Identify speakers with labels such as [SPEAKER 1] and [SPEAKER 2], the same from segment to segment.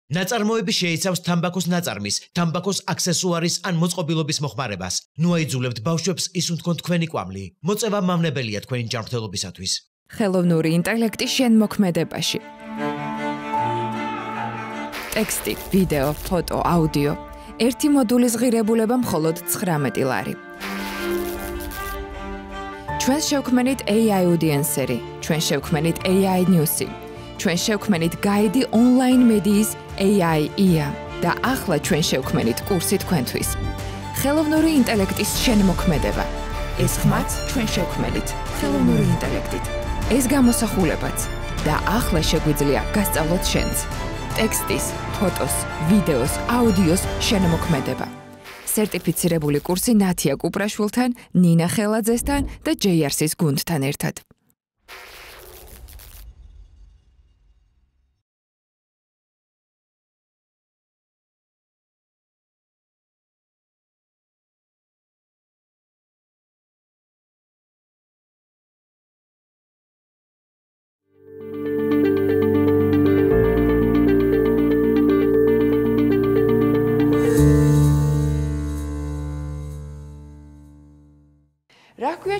[SPEAKER 1] ნაწარმოები შეიცავს თამბაქოს ნაწარმის, თამბაქოს აქსესუარის ან მოწყობილობის მოხმარებას. ნუ აიძულებთ ბავშვებს ისუნ თქვენ თქვენი კვამლი. მოწევა მავნებელია თქვენი ჯანმრთელობისათვის.
[SPEAKER 2] ხელოვნური ინტელექტი შენმოქმედებაში. ტექსტი, ვიდეო, ფოტო, აუდიო. ერთი მოდულის ღირებულება მხოლოდ 19 ლარი. ჩვენ შევქმნით AI audience-ერი, ჩვენ შევქმნით AI news-ი, ჩვენ შევქმნით გაიდი ონლაინ მედიის AI IA და ახლა ჩვენ შევქმნით კურსი თქვენთვის. ხელოვნური ინტელექტის შენმოქმედება. ეს ხმაც ჩვენ შევქმნით ხელოვნური ინტელექტით. ეს გამოსახულებაც და ახლა შეგვიძლია გასწავლოთ შენც. ტექსტის, ფოტოს, ვიდეოს, აუდიოს შენმოქმედება. სერტიფიცირებული კურსი ნათია კუპრაშვილთან, ნინა ხელაძესთან და JRC-ის გუნდთან ერთად.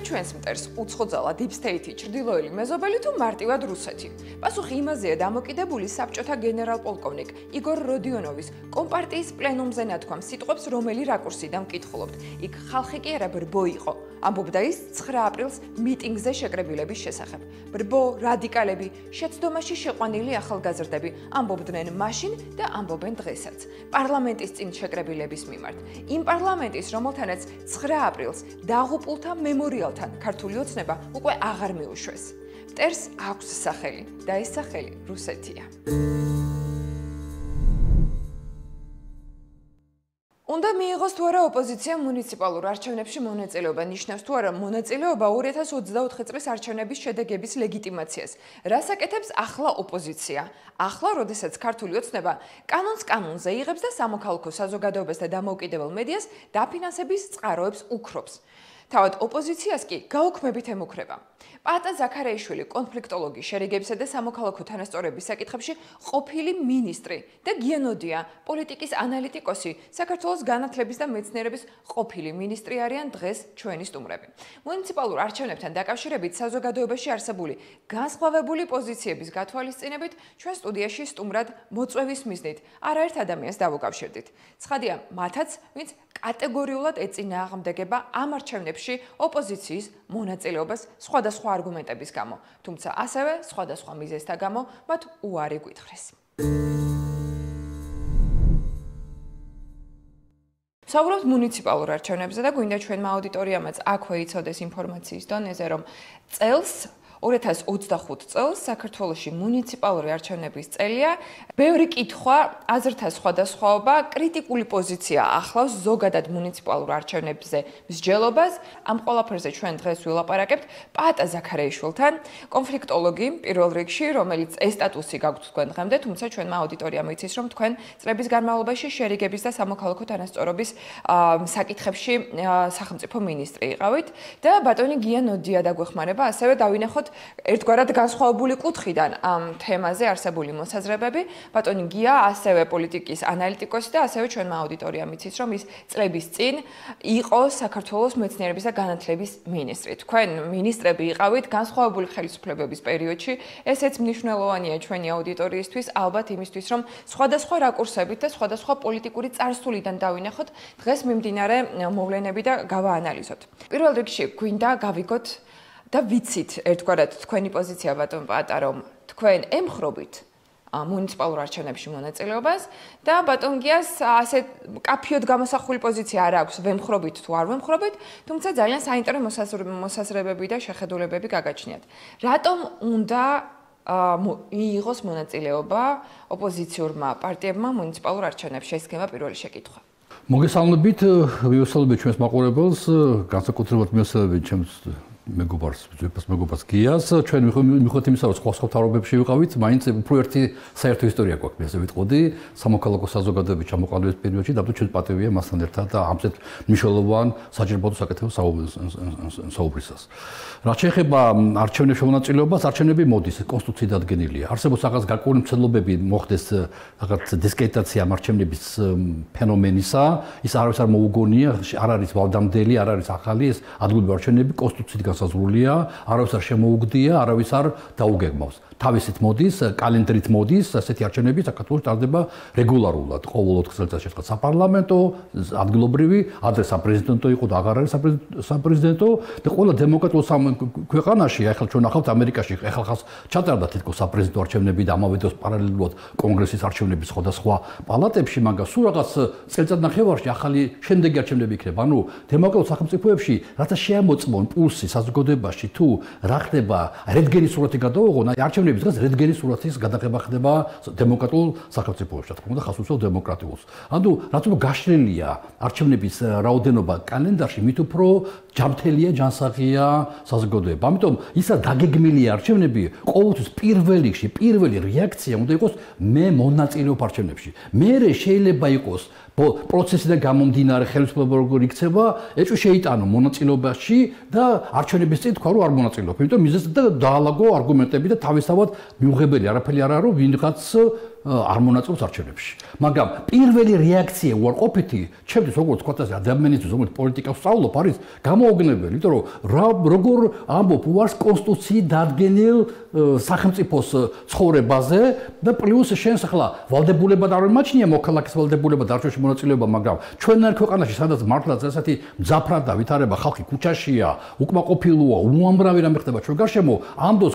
[SPEAKER 2] ჩვენს მტერს უცხოძალა Deep State-ი, ჩრდილოელი მეზობელი თუ მარტივად რუსეთი. პასუხი იმაზეა დამოკიდებული საბჭოთა გენერალ-პოლკოვნიკ იგორ როდიონოვის კომპარტიის პლენუმზე ნათქვამ სიტყვებს, რომელი რაკურსიდან მკითხულობთ. იქ ხალხი კი არა ბრბო იყო. ამბობდა ის 9 აპრილს მიტინგზე შეკრებილების შესახებ. ბრბო, რადიკალები, შეცდომაში შეყვანილი ახალგაზრდები ამბობდნენ მაშინ და ამბობენ დღესაც. პარლამენტის წინ შეკრებილების მიმართ. იმ პარლამენტის, რომელთანაც 9 აპრილს დაღუპულთა მემორიალთან ქართული ოცნება უკვე აღარ მიუშვეს. მტერს აქვს სახელი და ეს სახელი რუსეთია. უნდა მიიღოს თუ არა ოპოზიცია მუნიციპალურ არჩევნებში მონაწილეობა, ნიშნავს თუ არა მონაწილეობა 2024 წლის არჩევნების შედეგების ლეგიტიმაციას. რას აკეთებს ახლა ოპოზიცია? ახლა, როდესაც ქართული ოცნება კანონზე იღებს და სამოქალაქო საზოგადოებას და დამოუკიდებელ მედიას დაფინანსების წყაროებს უქრობს. თავად ოპოზიციას კი გაუქმებით ემუქრება. პატა ზაქარიაშვილი კონფლიქტოლოგი, შერიგებისა და სამოქალაქო თანასწორობის საკითხებში ყოფილი მინისტრი და გიანოდია პოლიტიკის ანალიტიკოსი, საქართველოს განათლების და მეცნიერების ყოფილი მინისტრი არიან დღეს ჩვენი სტუმრები. მუნიციპალურ არჩევნებთან დაკავშირებით საზოგადოებაში არსებული განსხვავებული პოზიციების გათვალისწინებით ჩვენ სტუდიაში სტუმრად მოწვევის მიზნით არაერთ ადამიანს დავუკავშირდით. ცხადია მათაც, ვინც კატეგორიულად ეწინააღმდეგება ამ არჩევნებში ოპოზიციის მონაწილეობას სხვადასხვა არგუმენტების გამო, თუმცა ასევე სხვადასხვა მიზეზთა გამო მათ უარი გვითხრეს. საუბრობთ მუნიციპალურ არჩევნებზე და გვინდა ჩვენმა აუდიტორიამაც აქვე იცოდეს ინფორმაციის დონეზე, რომ წელს 2025 წელს საქართველოში მუნიციპალური არჩევნების წელია. ბევრი კითხვა, აზრთა სხვადასხვაობა, კრიტიკული პოზიცია ახლავს ზოგადად მუნიციპალურ არჩევნებზე მსჯელობას. ამ ყველაფერზე ჩვენ დღეს ვილაპარაკებთ პატა ზაქარიაშვილთან, კონფლიქტოლოგი პირველ რიგში, რომელიც ეს სტატუსი გაქვთ თქვენ დღემდე, თუმცა ჩვენმა აუდიტორიამ იცის, რომ თქვენ წლების განმავლობაში შერიგების და სამოქალაქო თანასწორობის საკითხებში სახელმწიფო მინისტრი იყავით და ბატონი გიანოდია დაგვეხმარება, ასევე დავინახოთ ერთგვარად განსხვავებული კუთხიდან ამ თემაზე არსებული მოსაზრებები. ბატონი გია ასევე პოლიტიკის ანალიტიკოსი და ასევე ჩვენმა აუდიტორიამ იცის, რომ ის წლების წინ იყო საქართველოს მეცნიერების და განათლების მინისტრი. თქვენ მინისტრები იყავით განსხვავებული ხელისუფლებების პერიოდში. ესეც მნიშვნელოვანია ჩვენი აუდიტორიისთვის, ალბათ იმისთვის, რომ სხვადასხვა რაკურსებით და სხვადასხვა პოლიტიკური წარსულიდან დავინახოთ დღეს მიმდინარე მოვლენები და გავაანალიზოთ. პირველ რიგში გვინდა გავიგოთ და ვიცით ერთგვარად თქვენი პოზიცია ბატონ პატა, რომ თქვენ ემხრობით მუნიციპალურ არჩევნებში მონაწილეობას და ბატონ გიას ასე კაფიოდ გამოსახული პოზიცია არ აქვს, ვემხრობით თუ არ ვემხრობით, თუმცა ძალიან საინტერესო მოსაზრებები და შეხედულებები გაგაჩნიათ. რატომ უნდა მიიღოს მონაწილეობა ოპოზიციურმა პარტიებმა მუნიციპალურ არჩევნებში? ეს იქნება პირველი შეკითხვა.
[SPEAKER 3] მოგესალმებით, ვიუსალმებით ჩვენს მაყურებელს, განსაკუთრებულად მივესალმებით ჩემს მეგობარს გიას ჩვენ მიხვდით იმისა რომ სხვა თავრობებში ვიყავით მაინც უფრო ერთი საერთო ისტორია გვაქვს მე ასე ვიტყოდი სამოქალაქო საზოგადოების ჩამოყალიბების პერიოდში და ჩვენ პატევია მასთან ერთად და ამზეთ მნიშვნელოვან საჯერბოდო საკითხებს საუბრისას რაც შეეხება არჩევნების მონაწილეობას არჩევნები მოდის კონსტიტუციით დადგენილია არსებობს რაღაც გარკვეული მცდელობები მოხდეს რაღაც დისკრედიტაცია არჩევნების ფენომენისა ის არავის არ მოუგონია არ არის ვალდამდელი არ არის ახალი ეს ადგილობრივი არჩევნები კონსტიტუციით გასაზრულია, არავის არ შემოუგდია, არავის არ დაუგეგმავს. თავისით მოდის, კალენდრით მოდის, ასეთი არჩევნები საქართველოს ტარდება რეგულარულად. ყოველ 4 წელიწადში ერთხელ საპარლამენტო, ადგილობრივი, ადრე საპრეზიდენტო იყო და აღარ არის საპრეზიდენტო და ყველა დემოკრატიულ ქვეყანაში, ახლა ჩვენ ახავთ ამერიკაში, ახლა ხალხს ჩატარდა თითქოს საპრეზიდენტო არჩევნები და ამავე დროს პარალელურად კონგრესის არჩევნები სხვადასხვა პალატებში, მაგრამ სულ რაღაც წელიწად ნახევარში ახალი შემდეგი არჩევნები იქნება. ანუ დემოკრატიულ სახელმწიფოებში რათა შეამოწმონ პულსი საზოგადოებაში თუ რა ხდება რენტგენის სურათი გადაუღონ არჩევნების დღეს რენტგენის სურათის გადაღება ხდება დემოკრატიულ სახელმწიფოებში თქო და ხას უსველ დემოკრატიულს ანუ რაც უფრო გაშლილია არჩევნების რაოდენობა კალენდარში მით უფრო ჯანმრთელია ჯანსაღია საზოგადოება ამიტომ ისა დაგეგმილია არჩევნები ყოველთვის პირველი რეაქცია უნდა იყოს მე მონაწილეობ არჩევნებში მე შეიძლება იყოს პროცესიდან გამომდინარე ხელისუფლება როგორ იქცევა, ეჭვი შეიტანო მონაწილეობაში და არჩევნების წინ თქვა რომ არ მონაწილეობ. იმიტომ მიზეზი და დაალაგო არგუმენტები და თავისთავად მიუღებელი არაფერი არ არის რომ ვინღაც არ მონაწილეობს არჩევნებში. მაგრამ პირველი რეაქცია უარყოფითი, ჩემთვის როგორც თქვა ასე ადამიანისთვის რომელიც პოლიტიკას სწავლობ არის გამოუგნებელი, იმიტომ რომ როგორ ამბობ უარს კონსტიტუციით დადგენილ სახელმწიფოს ცხოვრებაზე და პლუს შენს ახლა ვალდებულება და არ მიმაჩნია მოქალაქის ვალდებულება დარჩენაში მონაწილეობა, მაგრამ ჩვენნაირ ქვეყანაში სადაც მართლაც ასეთი მძაფრად და ვითარება ხალხი ქუჩაშია, უკმაყოფილოა, უამრავი რამე ხდება ჩვენ გარშემო, ამ დროს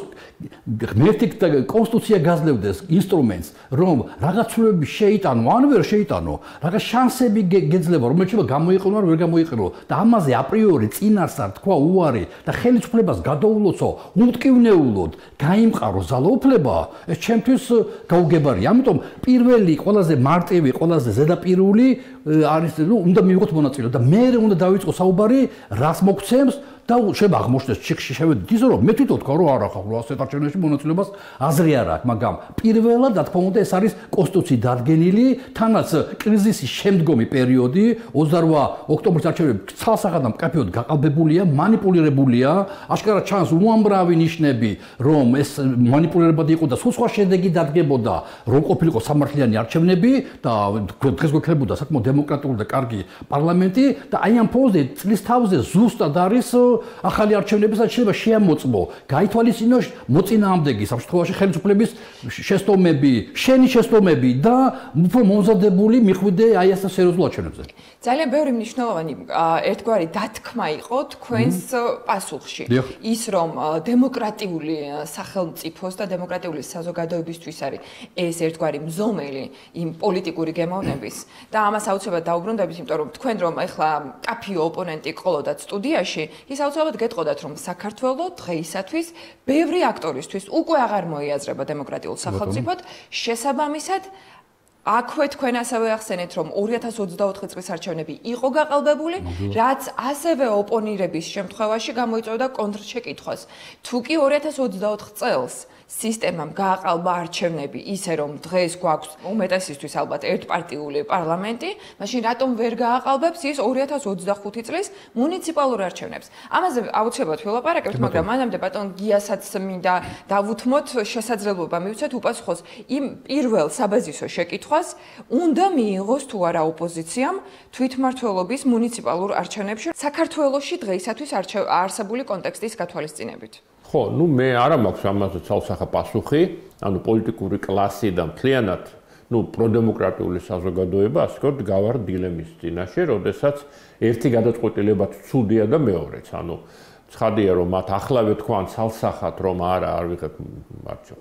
[SPEAKER 3] ღმერთი კონსტიტუცია გაძლევდეს ინსტრუმენტს რომ რაღაც ცვლილებები შეიტანო, ან ვერ შეიტანო, რაღაც შანსები გეძლევა, რომელიც შეიძლება გამოიყენო ან ვერ გამოიყენო და ამაზე აპრიორი წინასწარ თქვა უარი და ხელისუფლებას გადაულოცო უმტკივნეულოდ, გაიმყარო ძალაუფლება, ეს ჩემთვის გაუგებარია. ამიტომ პირველი, ყველაზე მარტივი, ყველაზე ზედაპირული არის, უნდა მივიღოთ მონაწილეობა და მე უნდა დავიწყო საუბარი, რას მოგცემს და შეიძლება აღმოჩნდეს ჩიხში შევედით ის რომ მე თვითონ თქვა რომ არა ხარ ასეთ არჩევნებში მონაწილეობას აზრი არ აქვს მაგრამ პირველად რა თქმა უნდა ეს არის კონსტიტუციით დადგენილი თანაც კრიზისის შემდგომი პერიოდი 28 ოქტომბრის არჩევნები ცალსახად და მკაფიოდ გაყალბებულია მანიპულირებულია აშკარად ჩანს უამრავი ნიშნები რომ ეს მანიპულირებადი იყო და სხვა შედეგი დადგებოდა რომ ყოფილიყო სამართლიანი არჩევნები და დღეს გვექნებოდა საკმაოდ დემოკრატიული და კარგი პარლამენტი და აი ამ ფონზე წლის თავზე ზუსტად არის ახალი არჩევნებისაც შეიძლება შეამოწმო გაითვალისწინო მოწინააღმდეგის ამ შემთხვევაში ხელისუფლების შეცდომები, შენი შეცდომები და უფრო მომზადებული მიხვიდე აი ასეთ სერიოზულ არჩევნებზე.
[SPEAKER 2] ძალიან ბევრი მნიშვნელოვანი ერთგვარი დათქმა იყო თქვენს პასუხში. ის რომ დემოკრატიული სახელმწიფოს და დემოკრატიული საზოგადოებისთვის არის ეს ერთგვარი მზომელი იმ პოლიტიკური გემოვნების და ამას აუცილებლად დაუბრუნდებით, იმიტომ რომ თქვენ რომ ეხლა კაფიო ოპონენტი ყოლოდათ სტუდიაში ის აუცილებლად გეტყოდათ რომ საქართველოს დღეისათვის ბევრი აქტორისთვის უკვე აღარ მოიაზრება დემოკრატიულ სახელმწიფოდ შესაბამისად აქვე თქვენ ასევე ახსენეთ რომ 2024 წლის არჩევნები იყო გაყალბებული რაც ასევე ოპონირების შემთხვევაში გამოიწვევდა კონტრშეკითხვას თუ კი 2024 წელს სისტემამ გააყალბა არჩევნები ისე რომ დღეს გვაქვს უმეტესისთვის ალბათ ერთპარტიული პარლამენტი, მაშინ რატომ ვერ გააყალბებს ის 2025 წლის მუნიციპალურ არჩევნებს? ამაზე აუცილებლად ვილაპარაკებთ, მაგრამ მანამდე ბატონ გიასაც მინდა დავუთმოთ შესაძლებლობა მივცეთ უპასუხოს იმ პირველ საბაზისო შეკითხვას, უნდა მიიღოს თუ არა ოპოზიციამ თვითმმართველობის მუნიციპალურ არჩევნებში საქართველოში დღეისათვის არსებული კონტექსტის გათვალისწინებით.
[SPEAKER 4] ხო, ну მე არა მაქვს ამაზე ცალსახა პასუხი, ანუ პოლიტიკური კლასი და მთლიანად, ну პროდემოკრატიული საზოგადოება, ასე ვთქვათ, გავარ დილემის წინაშე, როდესაც ერთი გადაწყვეტილება ცუდია და მეორეც, ანუ ცხადია რომ მათ ახლავე თქვან ცალსახად რომ არ ვიღებ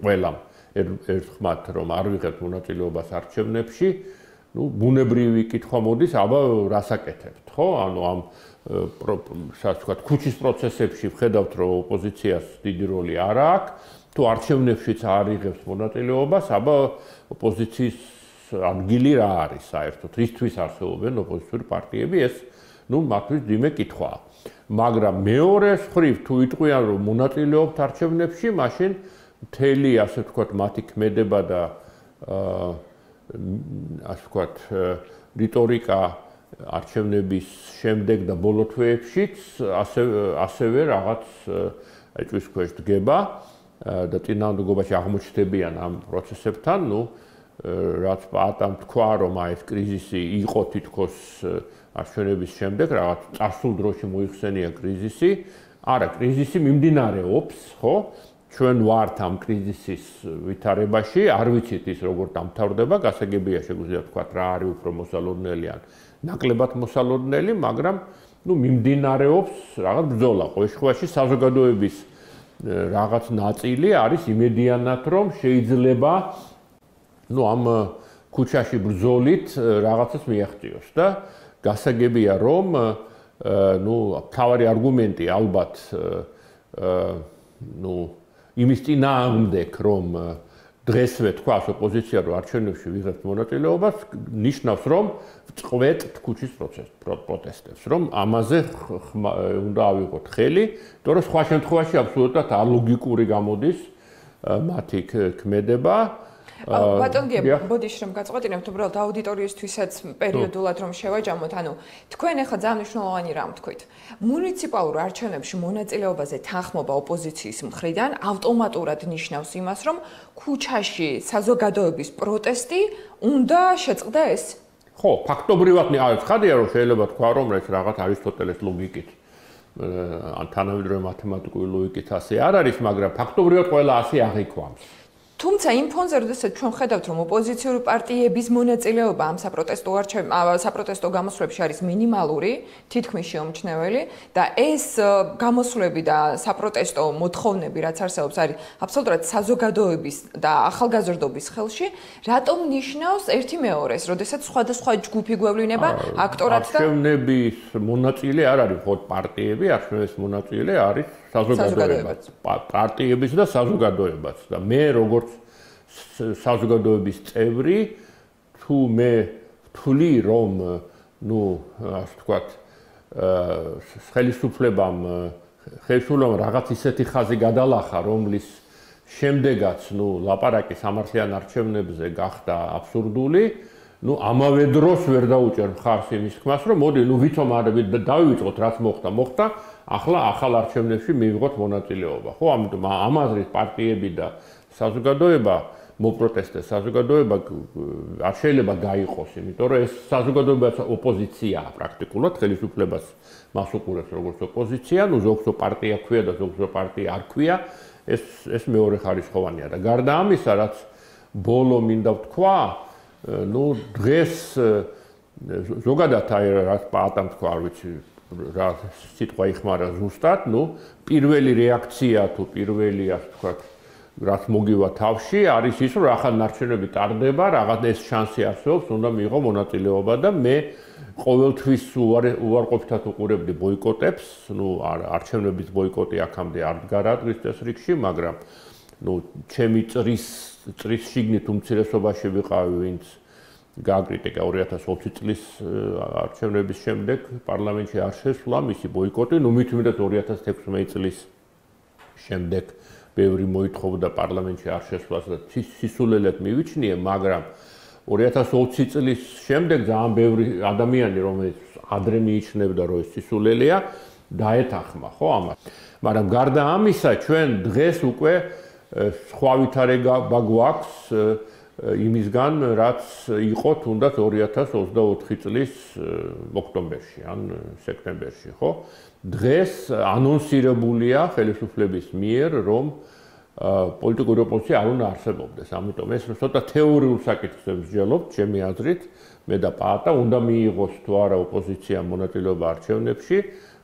[SPEAKER 4] ყველამ ერთხმად რომ არ ვიღებ მონაწილეობას არჩევნებში, ну ბუნებრივი კითხვა მოდის, აბა რასაკეთებთ, ხო? ანუ ამ ვთქვათ, ქუჩის პროცესებში ვხედავთ, რომ ოპოზიციას დიდი როლი არ აქვს, თუ არჩევნებშიც არ იღებს მონაწილეობას, აბა ოპოზიციის ადგილი რა არის საერთოდ? რისთვის არსებობენ ოპოზიციური პარტიები? ეს, ну, მათთვის ძიმე კითხვაა. მაგრამ მეორე მხრივ თუ იტყვიან რომ მონაწილეობთ არჩევნებში, მაშინ მთელი ასე ვთქვათ მათი ქმედება და ასე ვთქვათ რიტორიკა არჩევნების შემდეგ და ბოლო თვეებშიც ასევე რაღაც ეჭვის ქვეშ დგება და წინააღმდეგობაში აღმოჩნდებიან ამ პროცესებთან, რაც პატამ თქვა, რომ ეს კრიზისი იყო თითქოს არჩევნების შემდეგ, რაღაც წარსულ დროში მოიხსენია კრიზისი. არა, კრიზისი მიმდინარეობს, ხო? ჩვენ ვართ ამ კრიზისის ვითარებაში, არ ვიცით ის როგორ დამთავრდება, გასაგებია შეგვიძლია ვთქვათ რა არის უფრო მოსალოდნელი ან ნაკლებად მოსალოდნელი, მაგრამ მიმდინარეობს რაღაც ბრძოლა. ყოველ შემთხვევაში საზოგადოების რაღაც ნაწილი არის იმედიანად, რომ შეიძლება ამ ქუჩაში ბრძოლით რაღაცას მიაღწიოს და გასაგებია რომ მთავარი არგუმენტი ალბათ იმის წინააღმდეგ რომ დღესვე თქვას ოპოზიცია რომ არჩევნებში ვიღებთ მონაწილეობას ნიშნავს რომ წყვეტ ქუჩის პროტესტებს რომ ამაზე უნდა ავიღოთ ხელი იმიტომ რომ სხვა შემთხვევაში აბსოლუტურად ალოგიკური გამოდის მათი ქმედება
[SPEAKER 2] ბატონ გია, ბოდიში რომ გაწყვეტინებთ, უბრალოდ აუდიტორიისთვისაც პერიოდულად რომ შევაჯამოთ, ანუ თქვენ ახლა ძალიან მნიშვნელოვანი რამ თქვით. მუნიციპალურ არჩევნებში მონაწილეობაზე თანხმობა ოპოზიციის მხრიდან ავტომატურად ნიშნავს იმას, რომ ქუჩაში საზოგადოების პროტესტი უნდა შეწყდეს?
[SPEAKER 4] ხო, ფაქტობრივად ცხადია რომ შეიძლება თქვა რომ ეს რაღაც არისტოტელეს ლოგიკით ან თანამედროვე მათემატიკური ლოგიკით ასე არ არის, მაგრამ ფაქტობრივად ყველა ასე აღიქვამს.
[SPEAKER 2] თუმცა იმ ფონზე, როდესაც ჩვენ ხედავთ, რომ ოპოზიციური პარტიების მონაწილეობა ამ საპროტესტო გამოსვლებში არის მინიმალური, თითქმის შეუმჩნეველი და ეს გამოსვლები და საპროტესტო მოთხოვნები, რაც არსებობს, არის აბსოლუტურად საზოგადოების და ახალგაზრდობის ხელში, რატომ ნიშნავს ერთი მეორეს, როდესაც სხვადასხვა ჯგუფი გვევლინება აქტორად და
[SPEAKER 4] არჩევნების მონაწილე არ არის მხოლოდ პარტიები, არჩევნების მონაწილე არის საზოგადოებაც, პარტიებიც და საზოგადოებაც და მე როგორც საზოგადოების წევრი თუ მე ვთვლი რომ ასე ვთქვათ ხელისუფლებამ რაღაც ისეთი ხაზი გადალახა რომლის შემდეგაც ლაპარაკი სამართლიან არჩევნებზე გახდა აბსურდული ამავე დროს ვერ დაუჭერ მხარს იმის თქმას რომ მოდი ვითომ არ დავივიწყოთ რაც მოხდა ახლა ახალ არჩევნებში მივიღოთ მონაწილეობა ხო ამიტომ ამ აზრით პარტიები და საზოგადოება მოპროტესტეს საზოგადოება არ შეიძლება გაიყოს იმიტომ რომ ეს საზოგადოებაც ოპოზიციაა პრაქტიკულად ხელისუფლებას მას უყურებს როგორც ოპოზიცია ზოგს პარტია ქვია და ზოგს პარტია არ ქვია ეს მეორე ხარისხოვანია და გარდა ამისა რაც ბოლო მინდა ვთქვა დღეს ზოგადად რაც პატამ თქვა არ ვიცი რა სიტყვა იხმარა ზუსტად პირველი რეაქცია თუ პირველი ასე ვთქვათ რაც მოგივა თავში არის ის რომ ახალ არჩევნები ტარდება რაღაც ეს შანსი არსებობს უნდა მიიღო მონაწილეობა და მე ყოველთვის უარყოფითად უყურებდი ბოიკოტებს არჩევნების ბოიკოტი აქამდე არ დგარა წესრიგში მაგრამ ჩემი წრის შიგნით უმცირესობაში ვიყავი ვინც გააკრიტიკა 2020 წლის არჩევნების შემდეგ პარლამენტში არ შესვლა მისი ბოიკოტი მით უმეტეს 2016 წლის შემდეგ ბევრი მოითხოვდა პარლამენტში არ შესვლას და სისულელად მივიჩნიე, მაგრამ 2020 წლის შემდეგ ძალიან ბევრი ადამიანი, რომელიც ადრე მიიჩნევდა, რომ ეს სისულელეა, დაეთანხმა, ხო, ამას. მაგრამ გარდა ამისა, ჩვენ დღეს უკვე სხვა ვითარება გვაქვს იმისგან, რაც იყო თუნდაც 2024 წლის ოქტომბერში ან სექტემბერში, ხო? დღეს ანონსირებულია ხელისუფლების მიერ, რომ პოლიტიკური ოპოზიცია არ უნდა არსებობდეს. ამიტომ ეს ცოტა თეორიულ საკითხს ვსჯელობთ, ჩემი აზრით, მე და პაატა უნდა მიიღოს თუ არა ოპოზიციამ მონაწილეობა არჩევნებში,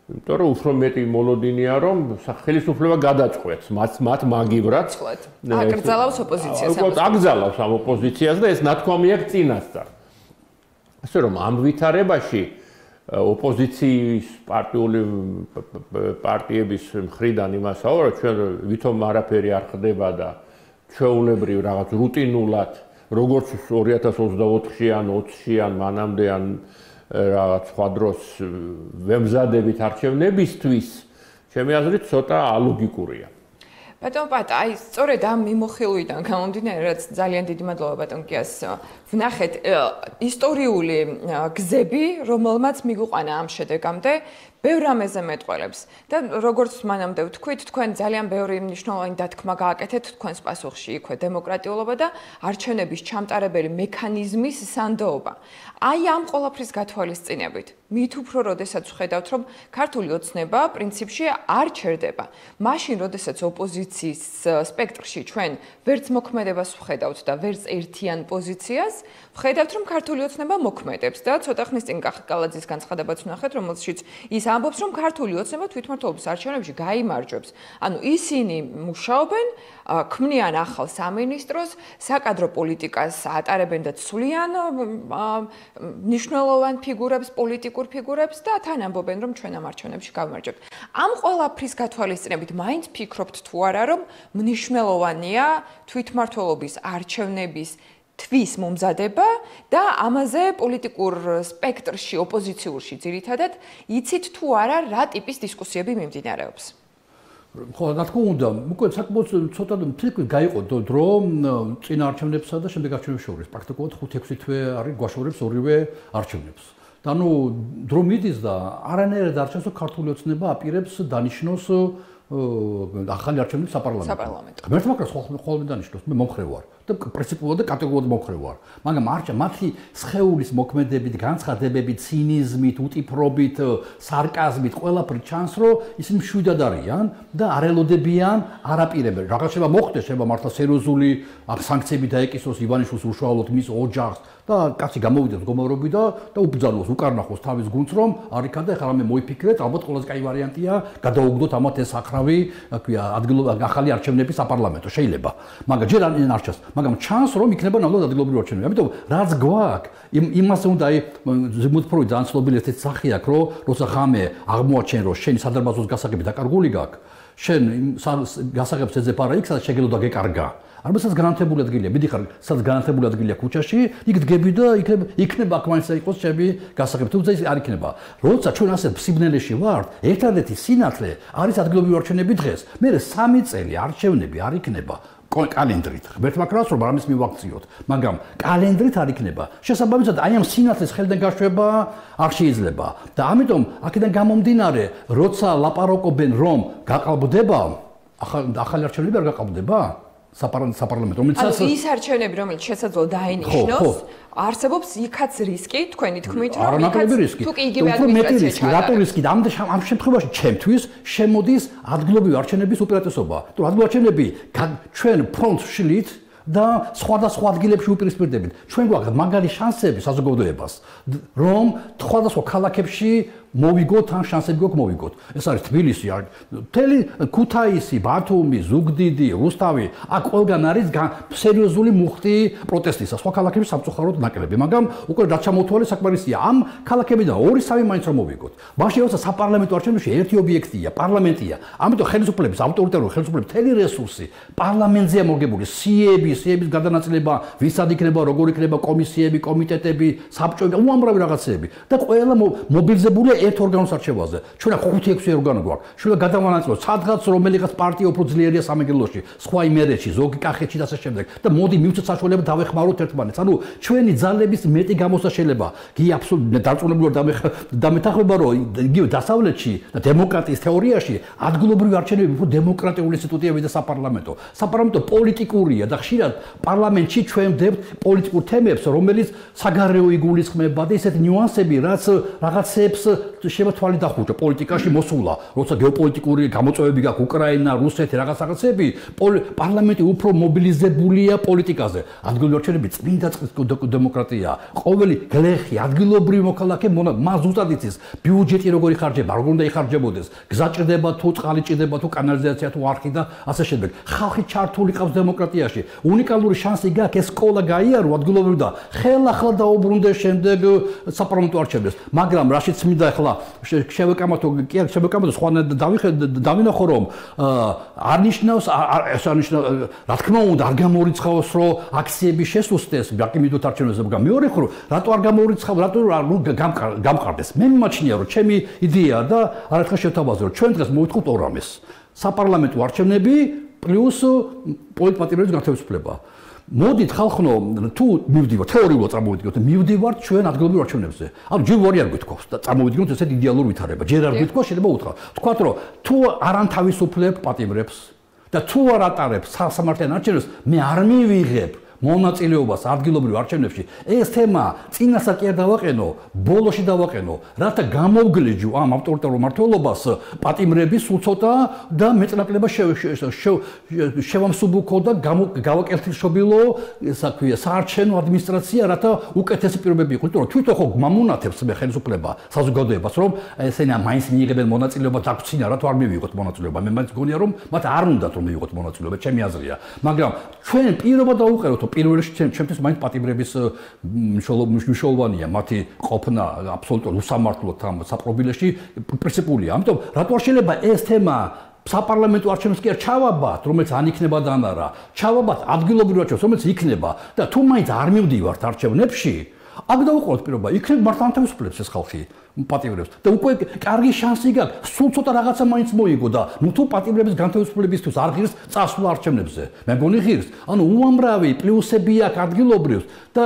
[SPEAKER 4] იმიტომ რომ უფრო მეტი მოლოდინია, რომ ხელისუფლება გადაწყვეტს მათ მაგივრად.
[SPEAKER 2] აკრძალავს ოპოზიციას.
[SPEAKER 4] აკრძალავს ამ ოპოზიციას და ეს ნათქვამი აქვს წინასწარ. ასე რომ ამ ვითარებაში ოპოზიციის პარტიების მხრიდან იმასაო, რომ ჩვენ ვითომ არაფერი არ ხდება და ჩვეულებრივ რაღაც რუტინულად, როგორც 2024-ში ან 20-ში ან მანამდე ან რაღაც სხვა დროს ვემზადებით არჩევნებისთვის, ჩემი აზრით ცოტა ალოგიკურია.
[SPEAKER 2] ბატონ პატა, აი სწორედ ამ მიმოხილვიდან გამომდინარე, რაც ძალიან დიდი მადლობა ბატონ კიას ვნახეთ ისტორიული გზები, რომელმაც მიგვიყვანა ამ შედეგამდე, ბევრ რამეზე მეტყველებს და როგორც მანამდე ვთქვით, თქვენ ძალიან ბევრი მნიშვნელოვანი დათქმა გააკეთეთ თქვენს პასუხში, იქვე დემოკრატიულობა და არჩევნების ჩამტარებელი მექანიზმის სანდოობა. აი ამ ყველაფრის გათვალისწინებით, მით უფრო როდესაც ვხედავთ, რომ ქართული ოცნება პრინციპში არ ჩერდება. მაშინ, როდესაც ოპოზიციის სპექტრში ჩვენ ვერც მოქმედებას ვხედავთ და ვერც ერთიან პოზიციას, ვხედავთ, რომ ქართული ოცნება მოქმედებს და ცოტა ხნის წინ კახაკალაძის განცხადებაც ვნახეთ, რომელშიც ის ამბობს, რომ ქართული ოცნება თვითმმართველობის არჩევნებში გაიმარჯვებს. ანუ ისინი მუშაობენ, ქმნიან ახალ სამინისტროს, საკადრო პოლიტიკას ატარებენ და ცვლიან მნიშვნელოვან ფიგურებს, პოლიტიკურ ფიგურებს და თან ამბობენ, რომ ჩვენ ამ არჩევნებში გავიმარჯვებთ. ამ ყველაფრის გათვალისწინებით მაინც ფიქრობთ თუ არა, რომ მნიშვნელოვანია თვითმმართველობის არჩევნების თვის მომზადება და ამაზე პოლიტიკურ სპექტრში, ოპოზიციურში ძირითადად იცით თუ არა რა ტიპის დისკუსიები მიმდინარეობს.
[SPEAKER 3] ხო, რა თქმა უნდა, უკვე საკმაოდ ცოტა თითქმის გაიყო დრო წინა არჩევნებსა და შემდეგ არჩევნებს შორის. პრაქტიკულად 5-6 თვე არის გვაშორებს ორივე არჩევნებს. და ნუ დრო მიდის და არანაირად არ ჩანს, რომ ქართული ოცნება აპირებს დანიშნოს ახალი არჩევნების საპარლამენტო. ღმერთმა კრას ხოლმე დანიშნოს, მე მომხრე ვარ და პრინციპულად და კატეგორიულად მომხრე ვარ. მაგრამ მათი სხეულის მოქმედებით, განცხადებებით, ცინიზმით, უტიფრობით, სარკაზმით ყველაფერი ჩანს, რომ ისინი მშვიდად არიან და არ ელოდებიან, არ აპირებენ. რაღაც შეიძლება მოხდეს, შეიძლება მართლა სერიოზული სანქციები დაეკისროს ივანიშვილს უშუალოდ მის ოჯახს და კაცი გამოვიდეს მდგომარეობიდან და უბრძანოს, უკარნახოს თავის გუნდს, რომ არ იქა და ახლა მე მოიფიქრეთ, ალბათ ყველაზე კაი ვარიანტია გადაუგდოთ ამათ ეს აკრავი, აქვია ახალი არჩევნების საპარლამენტო. შეიძლება. მაგრამ ჯერ არ ჩანს. მაგრამ ჩანს რომ იქნება ნამდვილად ადგილობრივი არჩევნები. ამიტომ რაც გვაქვს, იმას უნდა ზემოთ პროი ძალიან ცნობილი ერთ-ერთი სახე აქვს, რომ როცა ხამე აღმოაჩენ რომ შენი სადარბაზოს გასაღები დაკარგული გაქვს, შენ გასაღებს ეძებ არა იქ, სადაც შეგელო და გეკარგა. არბასაც განათებული ადგილია, მიდიხარ, სადაც განათებული ადგილია ქუჩაში, იქ დგები და იქნება აქ მაინც იყოს ჩემი გასაღები, თუმცა ის არ იქნება. როცა ჩვენ ასე სიბნელეში ვართ, ერთადერთი სინათლე არის ადგილობრივი არჩევნები დღეს. მე 3 წელი არჩევნები არ იქნება. კალენდრით. ღმერთმა კრავს რომ ამის მივაქციოთ, მაგრამ კალენდრით არ იქნება. შესაბამისად, აი ამ სინათლის ხელიდან გაშვება არ შეიძლება. და ამიტომ აქედან გამომდინარე, როცა ლაპარაკობენ რომ გაყალბდება, ახალი არჩევნები არ გაყალბდება? საპარლამენტო.
[SPEAKER 2] ანუ ის არჩევნები, რომელიც შესაძლოა დაინიშნოს, არსებობს იქაც რისკი, თქვენი თქმით, რომ იქაც თუ კი იგივე ადმინისტრაცია ჩადა.
[SPEAKER 3] რატო რისკი? ამ შემთხვევაში ჩემთვის შემოდის ადგილობრივი არჩევნების უპირატესობა. თუ ადგილობრივი არჩევნები ჩვენ ფრონტს შლით და სხვადასხვა ადგილებში უპირისპირდებით. ჩვენ გვაქვს მაგარი შანსები საზოგადოებას, რომ სხვადასხვა ქალაქებში მოვიგოთ ან შანსები გვაქვს მოვიგოთ. ეს არის თბილისი, მთელი ქუთაისი, ბათუმი, ზუგდიდი, რუსთავი, აქ ყველგან არის სერიოზული მუხტი პროტესტისა. სხვა ქალაქებში სამწუხაროდ ნაკლები, მაგრამ უკვე რაც ჩამოთვალე საკმარისია. ამ ქალაქებიდან 2-3 მაინც რომ მოვიგოთ. მაშინ როცა საპარლამენტო არჩევნებში ერთი ობიექტია, პარლამენტია. ამიტომ ხელისუფლების ავტორიტარული ხელისუფლების მთელი რესურსი პარლამენტზეა მოგებული. სიების გადანაწილება, ვისად იქნება, როგორ იქნება კომისიები, კომიტეტები, საბჭოები, უამრავი რაღაცეები და ყველა მობილიზებულია ერთ ორგანოს არჩევაზე. ჩვენ 5-6 ორგანო გვაქვს. შეიძლება გადავანაწილოთ სადღაც რომელიღაც პარტია უფრო ძლიერია სამეგრელოში, სხვა იმერეთში, ზოგი კახეთში და ასე შემდეგ. და მოდი მივცეთ საშუალება დავეხმაროთ ერთმანეთს. ანუ ჩვენი ძალების მეტი გამოსა შეიძლება. კი აბსოლუტურად დარწმუნებული დამეთანხმება, რომ იგივე დასავლეთში და დემოკრატიის თეორიაში ადგილობრივი არჩევნები უფრო დემოკრატიული ინსტიტუტია ვიდრე საპარლამენტო. საპარლამენტო პოლიტიკურია და ხშირად პარლამენტში ჩვენ ვდებთ პოლიტიკურ თემებს, რომელიც საგარეო იგულისხმება და ესეთი ნიუანსები, რაც რაღაცებს შეიძლება თვალი დახუჭა პოლიტიკაში მოსულა, როცა გეოპოლიტიკური გამოწვევები გაქვს უკრაინა, რუსეთი, რაღაცები, პარლამენტი უფრო მობილიზებულია პოლიტიკაზე. ადგილობრივი არჩევნები წმინდა წყლის დემოკრატია. ყოველი გლეხი, ადგილობრივი მოქალაქე მას ზუსტად იცის ბიუჯეტი როგორ იხარჯება, როგორ უნდა იხარჯებოდეს, გზა ჭირდება თუ წყალი ჭირდება თუ კანალიზაცია თუ არხი და ასე შემდეგ. ხალხი ჩართული ყავს დემოკრატიაში. უნიკალური შანსი გაქვს ეს სკოლა გაიარო ადგილობრივი და ხელახლა დაუბრუნდეს შემდეგ საპარლამენტო არჩევნებს. მაგრამ რაშიც მინდა ახლა შევეკამათო სხვა დავინახო რომ არ ნიშნავს რა თქმა უნდა არ გამორიცხავს რომ აქციები შესუსტეს ბაკიმიდოთ არჩევნებზე მაგრამ მეორე ხო რატო არ გამორიცხავ რატო გამყარდეს მე მიმაჩნია რომ ჩემი იდეაა და არაერთხელ შეთავაზე რომ ჩვენ დღეს მოვიტყოთ ორ რამეს საპარლამენტო არჩევნები პლუს პოლიტპატიმრების განთავისუფლება მოდით ხალხო თუ მივდივართ თეორიულად წარმოვიდგინოთ მივდივართ ჩვენ ადგილობრივ არჩევნებზე ანუ ჯერ ვარი არ გითხოვს და წარმოვიდგინოთ ესეთ იდეალურ ვითარება ჯერ არ გითქვა შეიძლება უთხრა თქვათ რომ თუ არ ანთავისუფლებ პატიმრებს და თუ არ ატარებ სამართლიან არჩევნებს მე არ მივიღებ მონაწილეობას ადგილობრივ არჩევნებში ეს თემა წინასა კი არ დავაყენო ბოლოში დავაყენო რათა გამოვგლეჯო ამ ავტორიტარ მმართველობას პატიმრების უცოტა და მეწნაკლება შევამსუბუქო და გავაკეთილშობილო ისა ქვია საარჩევნო ადმინისტრაცია რათა უკეთესი პირობები იყო იმიტომ რომ თვითონ ხო მამონათებს მე ხელისუფლება საზოგადოებას რომ ესენი მაინც მიიღებენ მონაწილეობას დაგწინა რა თუ არ მივიღოთ მონაწილეობა მე მაინც გონია რომ მათ არ უნდათ რომ მივიღოთ მონაწილეობა ჩემი აზრია მაგრამ ჩვენ პირობა დაუყეროთ პირველ რიგში ჩემთვის მაინც პატიმრების მნიშვნელოვანია მათი ყოფნა აბსოლუტურად უსამართლოდ ამ საპრობილეში პრინციპულია ამიტომ რატო არ შეიძლება ეს თემა საპარლამენტო არჩევნებს კი არ ჩავაბათ რომელიც ან იქნება და ან არა ჩავაბათ ადგილობრივ არჩევნებს რომელიც იქნება და თუ მაინც არ მივდივართ არჩევნებში აქ დავუყუროთ პირობა იქნებ მართლა ანთავისუფლებს ეს ხალხი პატიმრებს და უკვე კარგი შანსი გაქვს სულ ცოტა რაღაცა მაინც მოიგო და ნუ თუ პატიმრების განთავისუფლებისთვის არ ღირს წასვლა არჩევნებზე მე მგონი ღირს ანუ უამრავი პლუსები აქვს ადგილობრივს და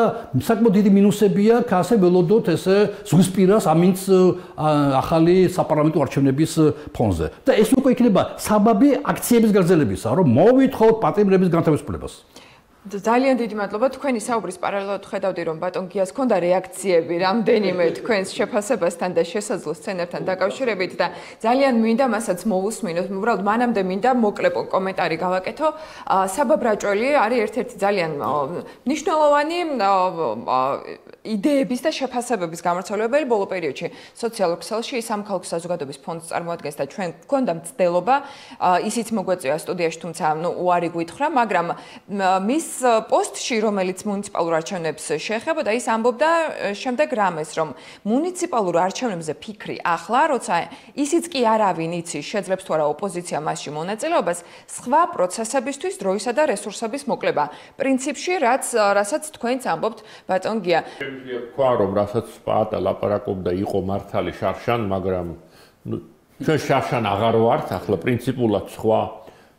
[SPEAKER 3] საკმაოდ დიდი მინუსები აქვს ასე ველოდოთ ესე ზღვისპირას ამინც ახალი საპარლამენტო არჩევნების ფონზე და ეს უკვე იქნება საბაბი აქციების გაგრძელებისა რომ მოვითხოვოთ პატიმრების განთავისუფლებას
[SPEAKER 2] ძალიან დიდი მადლობა თქვენი საუბრის პარალელურად ხედავდი რომ ბატონ გიას ქონდა რეაქციები რამდენიმე თქვენს შეფასებასთან და შესაძლო სცენებთან დაკავშირებით და ძალიან მინდა მასაც მოვუსმინოთ უბრალოდ მანამდე მინდა მოკლე კომენტარი გავაკეთო საბა ბრაჭველი არის ერთ-ერთი ძალიან მნიშვნელოვანი იდეების და შეფასებების გამავრცელებელი ბოლო პერიოდში სოციალურ ქსელში სამხალხო საზოგადოების ფონდს წარმოადგენს და ჩვენ გქონდა მცდელობა ისიც მოგვეწია სტუდიაში თუმცა უარი გვითხრა მაგრამ მის პოსტში რომელიც მუნიციპალურ არჩევნებს შეეხებოდა ის ამბობდა შემდეგ რამეს რომ მუნიციპალურ არჩევნებზე ფიქრი ახლა როცა ისიც კი არავინ იცის შეძლებს თუ არა ოპოზიცია მასში მონაწილეობას სხვა პროცესებისთვის დროისა და რესურსების მოკლება პრინციპში რასაც თქვენც ამბობთ ბატონ გია
[SPEAKER 4] თქვა რომ რასაც პაატა ლაპარაკობდა იყო მართალი შარშან მაგრამ ჩვენ შარშან აღარ ვართ ახლა პრინციპულად სხვა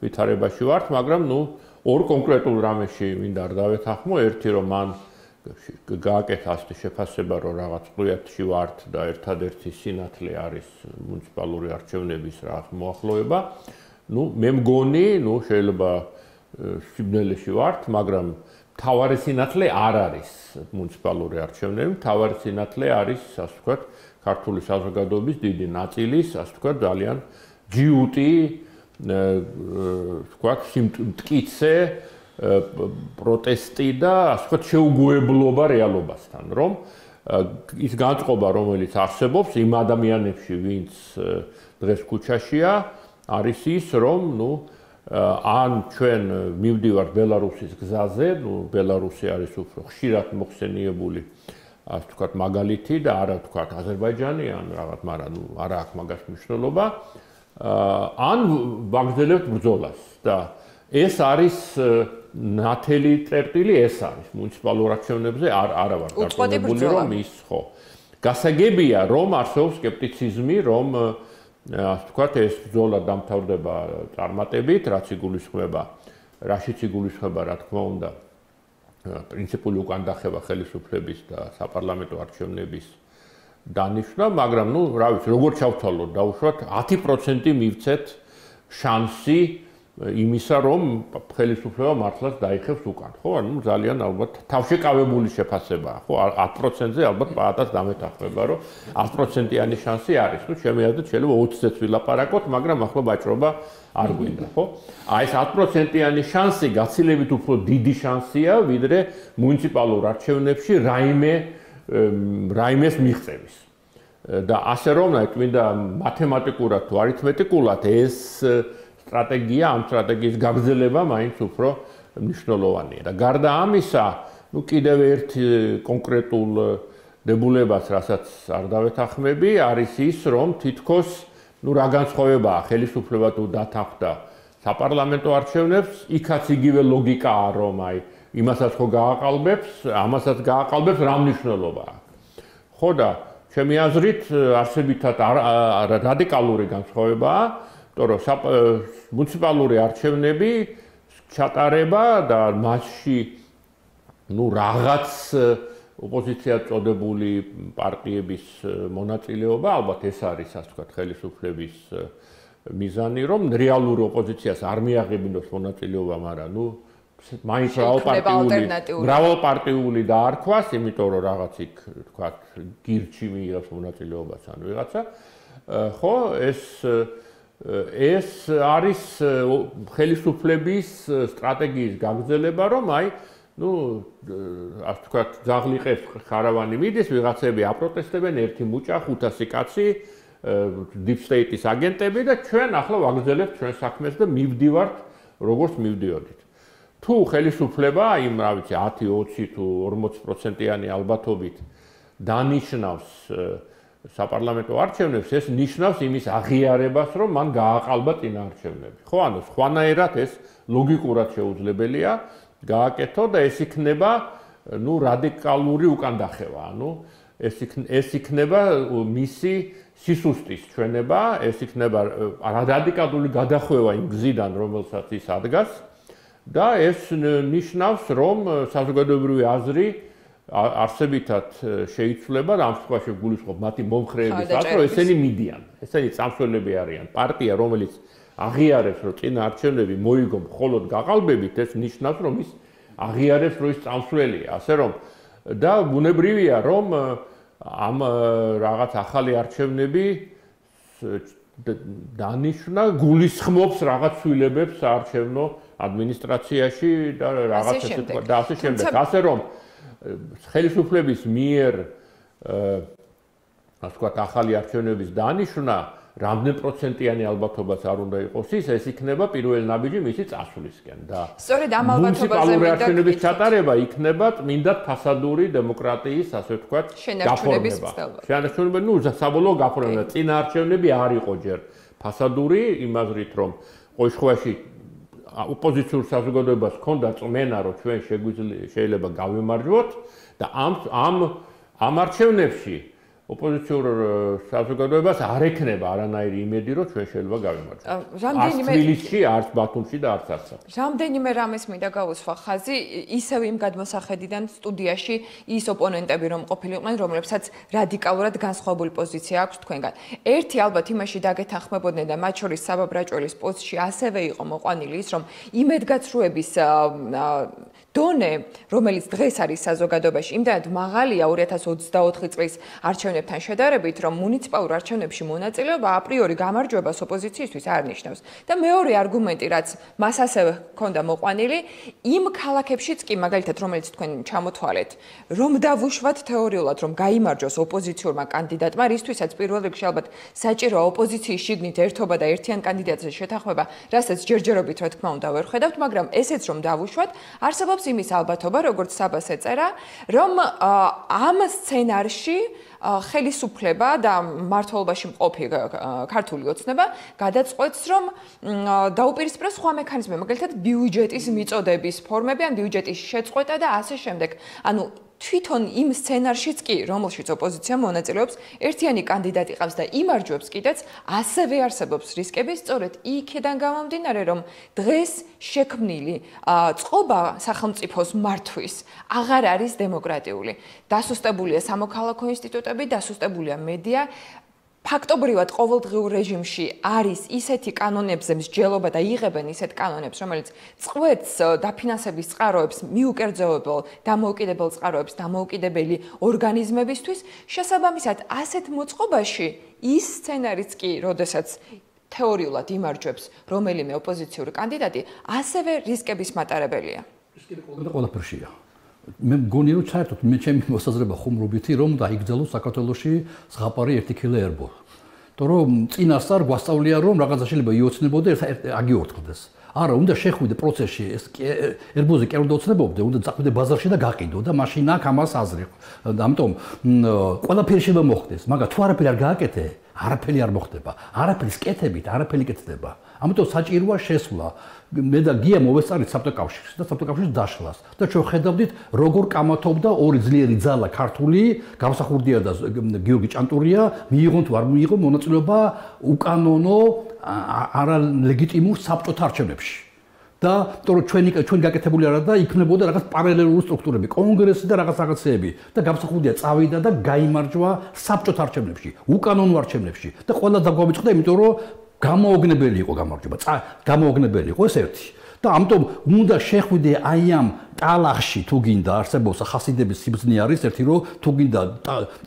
[SPEAKER 4] ვითარებაში ვართ მაგრამ ორ კონკრეტულ რამეში მინდა არ დავეთანხმო ერთი რომ მან გააკეთა ასეთი შეფასება რომ რაღაც პროექტში ვართ და ერთადერთი სინათლე არის მუნიციპალური არჩევნების რაღაც მოახლოება მე მგონი შეიძლება სიბნელეში ვართ მაგრამ მთავარი სინათლე არ არის მუნიციპალური არჩევნები მთავარი სინათლე არის ასე ვთქვათ ქართული საზოგადოების დიდი ნაწილის ასე ვთქვათ ძალიან ჯიუტი თქვათ მტკიცე პროტესტი და ასე ვთქვათ შეუგოებლობა რეალობასთან რომ ის განწყობა რომელიც არსებობს იმ ადამიანებში ვინც დღეს ქუჩაშია არის ის რომ ან ჩვენ მივდივართ ბელარუსის გზაზე ბელარუსი არის უფრო ხშირად მოხსენიებული ასე ვთქვათ მაგალითი და არა ვთქვათ აზერბაიჯანი ან რაღაც მაგრამ არა აქვს მაგას მნიშვნელობა ან ვაგრძელებთ ბრძოლას და ეს არის ნათელი წერტილი ეს არის მუნიციპალურ არჩევნებზე არა ვარ გაკეთებული რომ ის ხო გასაგებია რომ არსებობს სკეპტიციზმი რომ ასე ვთქვათ ეს ბრძოლა დამთავრდება წარმატებით რაც იგულისხმება რაშიც იგულისხმება რა თქმა უნდა პრინციპული უკანდახება ხელისუფლების და საპარლამენტო არჩევნების დანიშნა, მაგრამ რა ვიცი, როგორ ჩავთვალოთ, დაუშვათ 10% მივცეთ შანსი იმისა, რომ ხელისუფლება მართლაც დაიხევს უკან, ხო? ანუ ძალიან ალბათ თავშეკავებული შეფასებაა, ხო? 10%-ზე ალბათ პაატას დამეთანხმება, რომ 10%-იანი შანსი არის. ნუ ჩემი აზრით შეიძლება 20-ზე ვილაპარაკოთ, მაგრამ ახლა ბაჭრობა არ გვინდა, ხო? აი ეს 10%-იანი შანსი გაცილებით უფრო დიდი შანსია, ვიდრე მუნიციპალურ არჩევნებში რაიმეს მიღწევის. და ასე რომ მინდა მათემატიკურად თუ არითმეტიკულად ეს სტრატეგია, ამ სტრატეგიის გაგრძელება მაინც უფრო მნიშვნელოვანია. და გარდა ამისა, კიდევ ერთ კონკრეტულ დებულებას, რასაც არ დავეთანხმები, არის ის, რომ თითქოს რა განსხვავებაა ხელისუფლება თუ დათანხმდა საპარლამენტო არჩევნებს, იქაც იგივე ლოგიკაა, რომ იმასაც ხო გააყალბებს, ამასაც გააყალბებს, რა მნიშვნელობა აქვს. ხო და ჩემი აზრით არსებითად რადიკალური განსხვავებაა, იმიტომ რომ მუნიციპალური არჩევნები ჩატარება და მასში რაღაც ოპოზიციად წოდებული პარტიების მონაწილეობა, ალბათ ეს არის, ასე ვთქვათ, ხელისუფლების მიზანი, რომ რეალური ოპოზიციას არ მიაღებინოს მონაწილეობა, მაგრამ მაინც მრავალპარტიული დაარქვას, იმიტომ რომ რაღაც იქ, ვთქვათ, გირჩი მიიღებს მონაწილეობას ან ვიღაცა. ხო, ეს არის ხელისუფლების სტრატეგიის გაგრძელება, რომ ასე ვთქვათ, ძაღლიყებს ხარავანი მიდის, ვიღაცები აპროტესტებენ, ერთი მუჭა 500 კაცი deep state-ის აგენტები და ჩვენ ახლა ვაგრძელებთ ჩვენ საქმეს და მივდივართ როგორც მივდიოდით. თუ ხელისუფლება იმ რა ვიცი 10, 20 თუ 40%-იანი ალბათობით დანიშნავს საპარლამენტო არჩევნებს, ეს ნიშნავს იმის აღიარებას, რომ მან გააყალბა წინაარჩევნები. ხო, ანუ სხვანაირად ეს ლოგიკურად შეუძლებელია გააკეთო და ეს იქნება რადიკალური უკანდახევა. ეს იქნება მისი სისუსტის ჩვენება, ეს იქნება რადიკალური გადახვევა იმ გზიდან, რომელსაც ის ადგას და ეს ნიშნავს, რომ საზოგადოებრივი აზრი არსებითად შეიცვლება და ამ შემთხვევაში გულისხმობ მათი მომხრეების აზრს, რომ ესენი მიდიან. ესენი წამსვლელები არიან. პარტია, რომელიც აღიარებს, რომ წინა არჩევნები მოიგო მხოლოდ გაყალბებით, ეს ნიშნავს, რომ ის აღიარებს, რომ ის წამსვლელია. ასე რომ და ბუნებრივია, რომ ამ რაღაც ახალი არჩევნები დანიშნა გულისხმობს რაღაც ცვლილებებს საარჩევნო ადმინისტრაციაში და რაღაც ესე ვთქვათ და ასე შემდეგ. ასე რომ ხელისუფლების მიერ ასე ვთქვათ ახალი არჩევნების დანიშნა რამდენ პროცენტიანი ალბათობაც არ უნდა იყოს ის, ეს იქნება პირველი ნაბიჯი მისი წასვლისკენ და
[SPEAKER 2] სწორედ ამ ალბათობაზე
[SPEAKER 4] არჩევნების ჩატარება იქნება წმინდა ფასადური დემოკრატიის, ასე ვთქვათ, გაფორმება. შენარჩუნება, საბოლოო გაფორმება. წინა არჩევნები არ იყო ჯერ ფასადური, იმ აზრით, რომ ყოველშვაში ოპოზიციურ საზოგადოებას ჰქონდა წმენა, რომ ჩვენ შეიძლება გავიმარჯვოთ და ამ არჩევნებში ოპოზიციურ საზოგადოებას არ ექნება არანაირი იმედი, რომ ჩვენ შეიძლება გავიმარჯვოთ. არც თბილისში, არც ბათუმში და არც არცახში.
[SPEAKER 2] რამდენიმე რამეს მინდა გავუსვა ხაზი, ისევ იმ გადმოსახედიდან სტუდიაში ის ოპონენტები რომ ყოფილიყვნენ, რომლებსაც რადიკალურად განსხვავებული პოზიცია აქვს თქვენგან. ერთი ალბათ იმაში დაგეთანხმებოდნენ და მათ შორის საბა ბრაჭველის პოსტში ასევე იყო მოყვანილი ის, რომ იმედგაცრუების დონე, რომელიც დღეს არის საზოგადოებაში, იმდანად მაღალია 2024 წლის არჩევნებთან შედარებით, რომ მუნიციპალურ არჩევნებში მონაწილეობა აპრიორი გამარჯვებას ოპოზიციისთვის არ ნიშნავს. და მეორე არგუმენტი, რაც მას ასევე ჰქონდა მოყვანილი, იმ ქალაქებშიც კი, მაგალითად, რომელიც თქვენ ჩამოთვალეთ, რომ დავუშვათ თეორიულად, რომ გაიმარჯვოს ოპოზიციურმა კანდიდატმა, რისთვისაც პირველ რიგში ალბათ საჭიროა ოპოზიციის შიგნით ერთობა და ერთიან კანდიდატზე შეთანხმება, რასაც ჯერჯერობით რა თქმა უნდა ვერ ხედავთ, მაგრამ ესეც რომ დავუშვათ, არსებობს იმის ალბათობა, როგორც საბას ეწერა, რომ ამ სცენარში ხელისუფლება და მმართველობაში მყოფი ქართული ოცნება გადაწყვეტს, რომ დაუპირისპიროს სხვა მექანიზმები, მაგალითად ბიუჯეტის მიწოდების ფორმები ან ბიუჯეტის შეწყვეტა და ასე შემდეგ. ანუ თვითონ იმ სცენარშიც კი, რომელშიც ოპოზიცია მონაწილეობს, ერთიანი კანდიდატი ყავს და იმარჯვებს კიდეც, ასევე არსებობს რისკები, სწორედ იქედან გამომდინარე, რომ დღეს შექმნილი წყობა სახელმწიფოს მართვის აღარ არის დემოკრატიული. დასუსტებულია სამოქალაქო ინსტიტუტები, დასუსტებულია მედია. ფაქტობრივად ყოველდღიურ რეჟიმში არის ისეთი კანონებზე მსჯელობა და იღებენ ისეთ კანონებს, რომელიც წყვეტს დაფინანსების წყაროებს მიუკერძოებელ დამოუკიდებელ წყაროებს დამოუკიდებელი ორგანიზმებისთვის. შესაბამისად, ასეთ მოწყობაში ის სცენარიც კი, როდესაც თეორიულად იმარჯვებს რომელიმე ოპოზიციური კანდიდატი, ასევე რისკების მატარებელია.
[SPEAKER 3] რისკები ყველაფერშია. მე მგონი რომ საერთოდ მე ჩემი მოსაზრება ხუმრობითი რომ დაიგრძელოს საქართველოში ზღაპარი 1 კილო ერბო. თორემ წინასწარ გვასწავლია რომ რაღაცა შეიძლება იოცნებოდა აგიორთქდეს. არა, უნდა შეხვიდე პროცესში, ეს ერბოზე კი არ უნდა ოცნებობდე, უნდა წახვიდე ბაზარში და გაყიდო და მაშინ აქ ამას აზრი. ამიტომ ყველაფერი შეიძლება მოხდეს, მაგრამ თუ არაფერი არ გააკეთე, არაფერი არ მოხდება. არაფრის კეთებით, არაფერი კეთდება. ამიტომ საჭიროა შესვლა. მე და გია მოვესწარით საბჭოთა კავშირს და საბჭოთა კავშირის დაშლას და ჩვენ ხედავდით როგორ კამათობდა ორი ძლიერი ძალა ქართული, გამსახურდია და გიორგი ჭანტურია, მიიღონ თუ არ მიიღონ მონაწილეობა უკანონო არალეგიტიმურ საბჭოთა არჩევნებში. და თორემ ჩვენ გაკეთებული არა და იქნებოდა რაღაც პარალელური სტრუქტურები, კონგრესი და რაღაცეები და გამსახურდია წავიდა და გაიმარჯვა საბჭოთა არჩევნებში, უკანონო არჩევნებში და ყველა დაგვამიწყდა, იმიტომ რომ გამოუგნებელი იყო გამარჯვება. გამოუგნებელი იყო ეს ერთი. და ამიტომ უნდა შეხვიდე აი ამ ტალახში თუ გინდა არსებობს ხასიდების სიბრძნე არის ერთი რომ თუ გინდა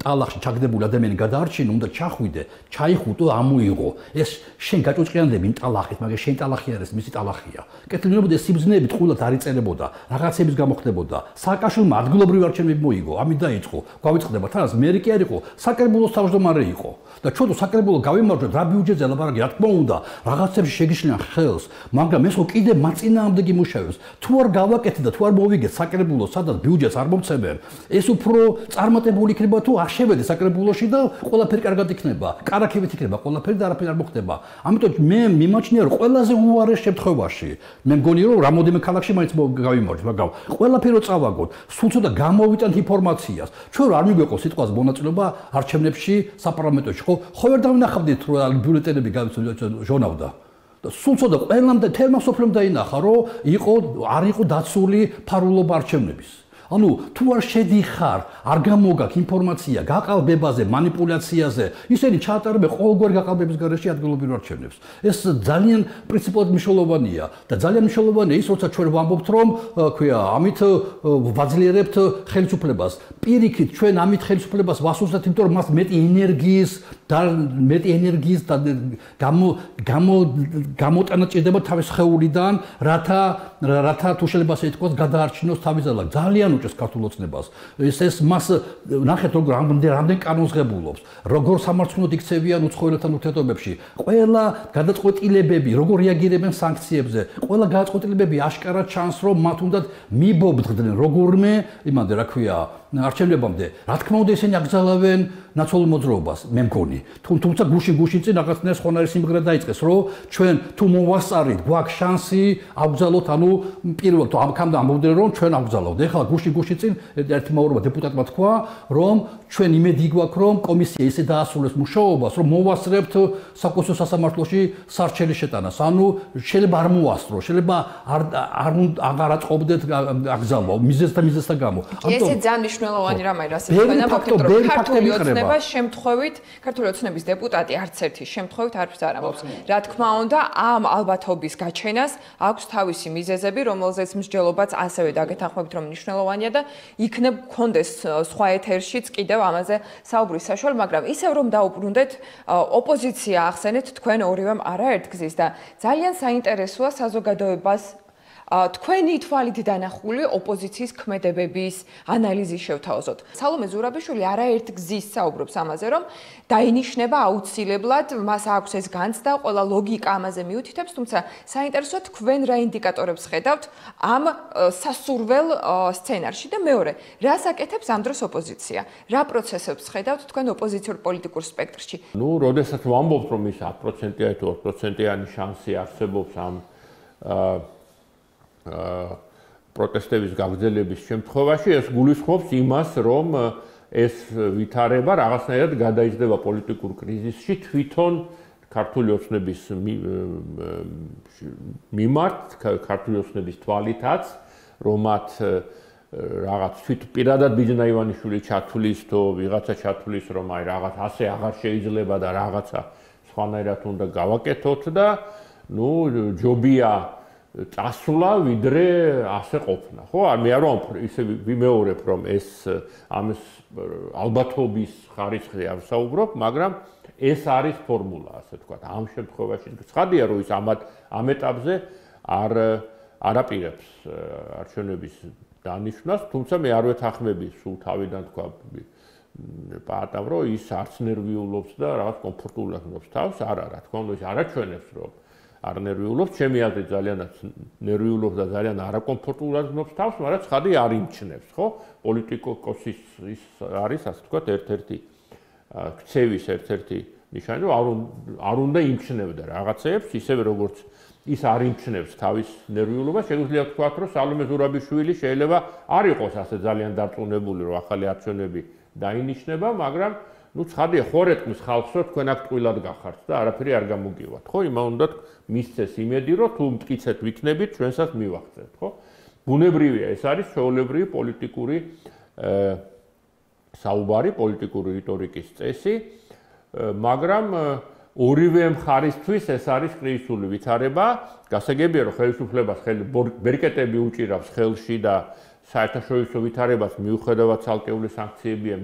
[SPEAKER 3] ტალახში ჩაგდებული ადამიანი გადაარჩინო უნდა ჩახვიდე, ჩაიხუტო, ამოიღო. ეს შენ გაჭუჭყიანდები იმ ტალახით, მაგრამ შენ ტალახი არის, მისი ტალახია. კეთილინებოდა ეს სიბრძნეები თქულად არ იწერებოდა, რაღაცების გამოხდებოდა. სააკაშვილმა ადგილობრივი არჩევნები მოიგო, ამით დაიწყო. გვავიწყდება თან მე კი არ იყო, საკრებულოს თავმჯდომარე იყო. და ჩვენ თუ საკრებულო გავიმარჯვებთ, რა ბიუჯეტზე ლაპარაკი, რა თქმა უნდა, რაღაცებში შეგიშლიან ხელს, მაგრამ ეს კიდე მაწინააღმდეგი მუშაობს. თუ არ გავაკეთე და თუ არ მოვიგეთ საკრებულო, სადაც ბიუჯეტს არ მომცემენ, ეს უფრო წარმატებული იქნება თუ არ შევედე საკრებულოში და ყველაფერი კარგად იქნება. კარაქებით იქნება ყველაფერი და არაფერი არ მოხდება. ამიტომ მე მიმაჩნია რომ ყველაზე უარეს შემთხვევაში, მე მგონი რომ რამოდენიმე ქალაქში მაინც გავიმარჯვეთ, მაგრამ ყველაფერი რო წავაგოთ, სულ ცოტა გამოვიტანთ ინფორმაციას. ჩვენ არ მიგვეყო სიტყვას მონაწილეობა არჩევნებში საპარლამენტოში. ხო ვერ დავინახავდით რომ ბიულეტენები ჟონავდა. და სულ ცოტა ყველამ და თელმა სოფლემ დაინახა რომ არ იყო დაცული ფარულობა არჩევნების. ანუ თუ არ შედიხარ, არ გამოგაქვს ინფორმაცია გაყალბებაზე, მანიპულაციაზე, ისინი ჩაატარებენ ყოველგვარ გაყალბების გარეშე ადგილობრივ არჩევნებს. ეს ძალიან პრინციპულად მნიშვნელოვანია და ძალიან მნიშვნელოვანია ის, როცა ჩვენ ვამბობთ, რომ ქვია, ამით ვაძლიერებთ ხელისუფლებას. პირიქით ჩვენ ამით ხელისუფლებას ვასუსტებთ, იმიტომ რომ მას მეტი ენერგიის და გამოტანა ჭირდება თავის სხეულიდან, რათა თუ შეიძლება ასე ითქვას, გადაარჩინოს თავის ძალა. ძალიან უჭერს ქართულ ოცნებას. ეს მას ნახეთ როგორ რამდენ კანონს ღებულობს, როგორ სამართლოდ იქცევიან უცხოელთან ურთიერთობებში. ყველა გადაწყვეტილებები, როგორ რეაგირებენ სანქციებზე, ყველა გადაწყვეტილებები აშკარად ჩანს, რომ მათ უნდათ მიბობდნენ როგორმე, იმამდე რა ქვია, არჩევნებამდე. რა თქმა უნდა ისინი აკრძალავენ ნაცვალ მოძრაობას, მე მგონი. თუმცა გუშინ წინ რაღაცნაირ ხონარის სიმღერა დაიწყეს, რომ ჩვენ თუ მოვასწარით, გვაქვს შანსი აკრძალოთ, ანუ პირველად ამქამდე ამბობდნენ, რომ ჩვენ აკრძალავთ. ეხლა გუშინ წინ ერთმა ორმა დეპუტატმა თქვა, რომ ჩვენ იმედი გვაქვს, რომ კომისია ისე დაასრულებს მუშაობას, რომ მოვასწრებთ საკონსულო სასამართლოში სარჩელის შეტანას. ანუ შეიძლება არ მოვასწრო, შეიძლება აღარ აწყობდეთ აკრძალვა მიზეზთა გამო.
[SPEAKER 2] ესე ძალიან მნიშვნელოვანი რამაა, რასაც თქვენ ამბობთ, რომ ქართული ოცნება შემთხვევით, ქართული ოცნების დეპუტატი არც ერთი შემთხვევით არც არ ამბობს. რა თქმა უნდა, ამ ალბათობის გაჩენას აქვს თავისი მიზეზები, რომელზეც მსჯელობაც ასევე დაგეთანხმებით, რომ მნიშვნელოვანია და იქნებ გქონდეს სხვა ეთერშიც კიდევ ამაზე საუბრის საშუალო, მაგრამ ისევ რომ დაუბრუნდეთ, ოპოზიცია ახსენეთ თქვენ ორივემ არაერთგზის და ძალიან საინტერესოა საზოგადოებას თქვენი თვალით დანახული ოპოზიციის ქმედებების ანალიზი შევთავაზოთ. სალომე ზურაბიშვილი არაერთგზის საუბრობს ამაზე, რომ დაინიშნება აუცილებლად, მას აქვს ეს განცდა, ყველა ლოგიკა ამაზე მიუთითებს, თუმცა საინტერესოა თქვენ რა ინდიკატორებს ხედავთ ამ სასურველ სცენარში და მეორე, რას აკეთებს ამ დროს ოპოზიცია? რა პროცესებს ხედავთ თქვენ ოპოზიციურ პოლიტიკურ სპექტრში?
[SPEAKER 4] ნუ, როდესაც ვამბობთ, რომ ის 10%-იანი თუ 20%-იანი შანსი არსებობს ამ პროტესტების გაგრძელების შემთხვევაში, ეს გულისხმობს იმას, რომ ეს ვითარება რაღაცნაირად გადაიზრდება პოლიტიკურ კრიზისში თვითონ ქართული ოცნების მიმართ, ქართული ოცნების თვალითაც, რომ მათ რაღაც პირადად ბიძინა ივანიშვილი ჩათვლის თუ ვიღაცა ჩათვლის, რომ აი რაღაც ასე აღარ შეიძლება და რაღაცა სხვანაირად უნდა გავაკეთოთ და ნუ ჯობია წასვლა ვიდრე ასე ყოფნა. ხო, მე არ ვამბობ, ისე ვიმეორებ, რომ ეს ამის ალბათობის ხარისხზე არ ვსაუბრობ, მაგრამ ეს არის ფორმულა, ასე ვთქვათ. ამ შემთხვევაში ცხადია, რომ ის ამ ეტაპზე არაპირებს არჩევნების დანიშვნას, თუმცა მე არ ვეთანხმები სულ თავიდან თქვა პაატამ, რომ ის არც ნერვიულობს და რაღაც კომფორტულად ნობს თავს, არა, რა თქმა უნდა, ის არაჩვენებს, რომ არ ნერვიულობს, ჩემი აზრით ძალიანაც ნერვიულობს და ძალიან არაკომფორტულად გნობს თავს, მაგრამ ცხადი არ იმჩნევს, ხო? პოლიტიკოსის ის არის, ასე ვთქვათ, ერთ-ერთი ქცევის ერთ-ერთი ნიშანი, რომ არ უნდა იმჩნევდა რაღაცეებს, ისევე როგორც ის არ იმჩნევს თავის ნერვიულობას, შეგვიძლია ვთქვათ, რომ სალომე ზურაბიშვილი შეიძლება არ იყოს ასე ძალიან დარწმუნებული, რომ ახალი არჩევნები დაინიშნება, მაგრამ ну ცხადია ხორეთმის ხალხსო თქვენ აქ ტყუილად გახართ და არაფერი არ გამოგივათ, ხო? იმან უნდა მისცეს იმედი, რომ თუ მტკიცეთ ვიქნებით, ჩვენსაც მივახცეთ, ხო? ბუნებრივია, ეს არის ჩვეულებრივი პოლიტიკური საუბარი, პოლიტიკური რიტორიკის წესი, მაგრამ ორივე მხარისთვის ეს არის კრიზისული ვითარება. გასაგებია, რომ ხელისუფლებას ბერკეტები უჭირავს ხელში და საერთაშორისო ვითარებას მიუხედავად ცალკეული სანქციებია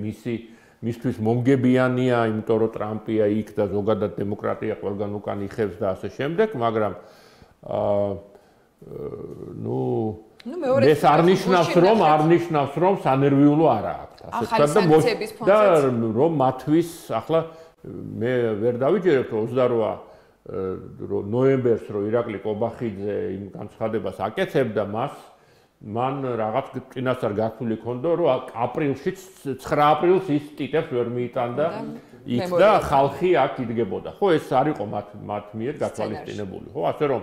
[SPEAKER 4] მისთვის მომგებიანია, იმიტომ რომ ტრამპია იქ და ზოგადად დემოკრატია ყველგან უკან იხევს და ასე შემდეგ, მაგრამ ეს არ ნიშნავს რომ სანერვიულო არ აქვს, ასე ვთქვათ და რომ მათთვის ახლა მე ვერ დავიჯერებ რომ 28 ნოემბერს რო ირაკლი კობახიძე იმ განცხადებას აკეთებდა მან რაღაც წინასწარ გასული ქონდა რომ აპრილში 9 აპრილს ის ტიტებს ვერ მიიტანდა იქ და ხალხი აქ იდგებოდა. ხო ეს არ იყო მათ მიერ გათვალისწინებული, ხო ასე რომ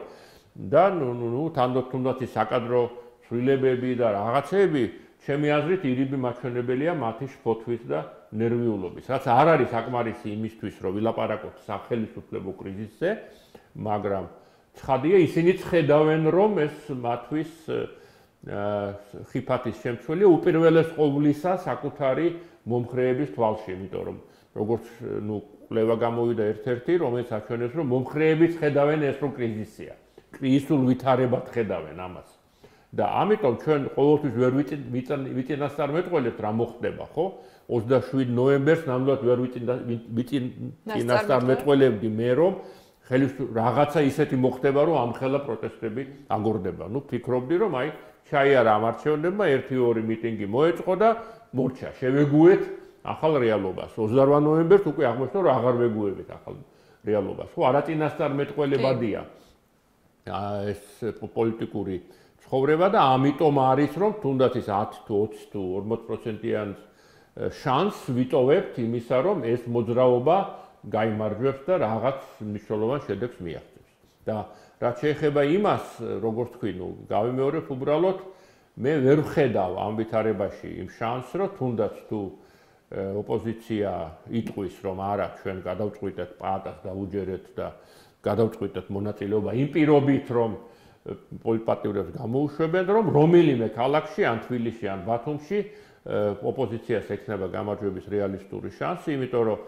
[SPEAKER 4] და ნუ თანდათანობით ის საკადრო ცვლილებები და რაღაცეები ჩემი აზრით ირიბი მაჩვენებელია მათი შფოთვის და ნერვიულობის. რაც არ არის საკმარისი იმისთვის, რომ ვილაპარაკოთ სახელმწიფო კრიზისზე, მაგრამ ცხადია ისინი ხედავენ, რომ ეს მათთვის ხიფათის შემცველია უპირველეს ყოვლისა საკუთარი მომხრეების თვალში, იმიტომ რომ როგორც კვლევა გამოვიდა ერთ-ერთი, რომელიც აჩვენებს, რომ მომხრეებიც ხედავენ ეს რომ კრიზისია. კრიზისულ ვითარებად ხედავენ ამას. და ამიტომ ჩვენ ყოველთვის ვერ ვიწინასწარმეტყველებთ რა მოხდება, ხო? 27 ნოემბერს ნამდვილად ვერ ვიწინასწარმეტყველებდი მე რომ რაღაცა ისეთი მოხდება, რომ ამხელა პროტესტები აგორდება. ფიქრობდი, რომ აი ჩაიარა ამ არჩევნებმა 1-2 მიტინგი მოეწყო და მორჩა. შევეგუეთ ახალ რეალობას. 28 ნოემბერს უკვე აღმოჩნდა, რომ აღარ ვეგუებით ახალ რეალობას. ხო, არაწინასწარმეტყველებადია ეს პოლიტიკური ცხოვრება და ამიტომ არის, რომ თუნდაც ის 10 თუ 20 თუ 40%-იან შანსს ვიტოვებთ იმისა, რომ ეს მოძრაობა გაიმარჯვებს და რაღაც მნიშვნელოვან შედეგს მიაღწევს. და რაც შეეხება იმას, როგორც თქვი, გავიმეორებ უბრალოდ, მე ვერ ვხედავ ამ ვითარებაში იმ შანსს, რომ თუნდაც თუ ოპოზიცია იტყვის, რომ არა, ჩვენ გადავწყვიტეთ პაატას დაუჯერეთ და გადავწყვიტეთ მონაწილეობა იმ პირობით, რომ პოლიტპატიურებს გამოუშვებენ, რომ რომელიმე ქალაქში, ან თბილისში, ან ბათუმში ოპოზიციას ექნება გამარჯვების რეალისტური შანსი, იმიტომ რომ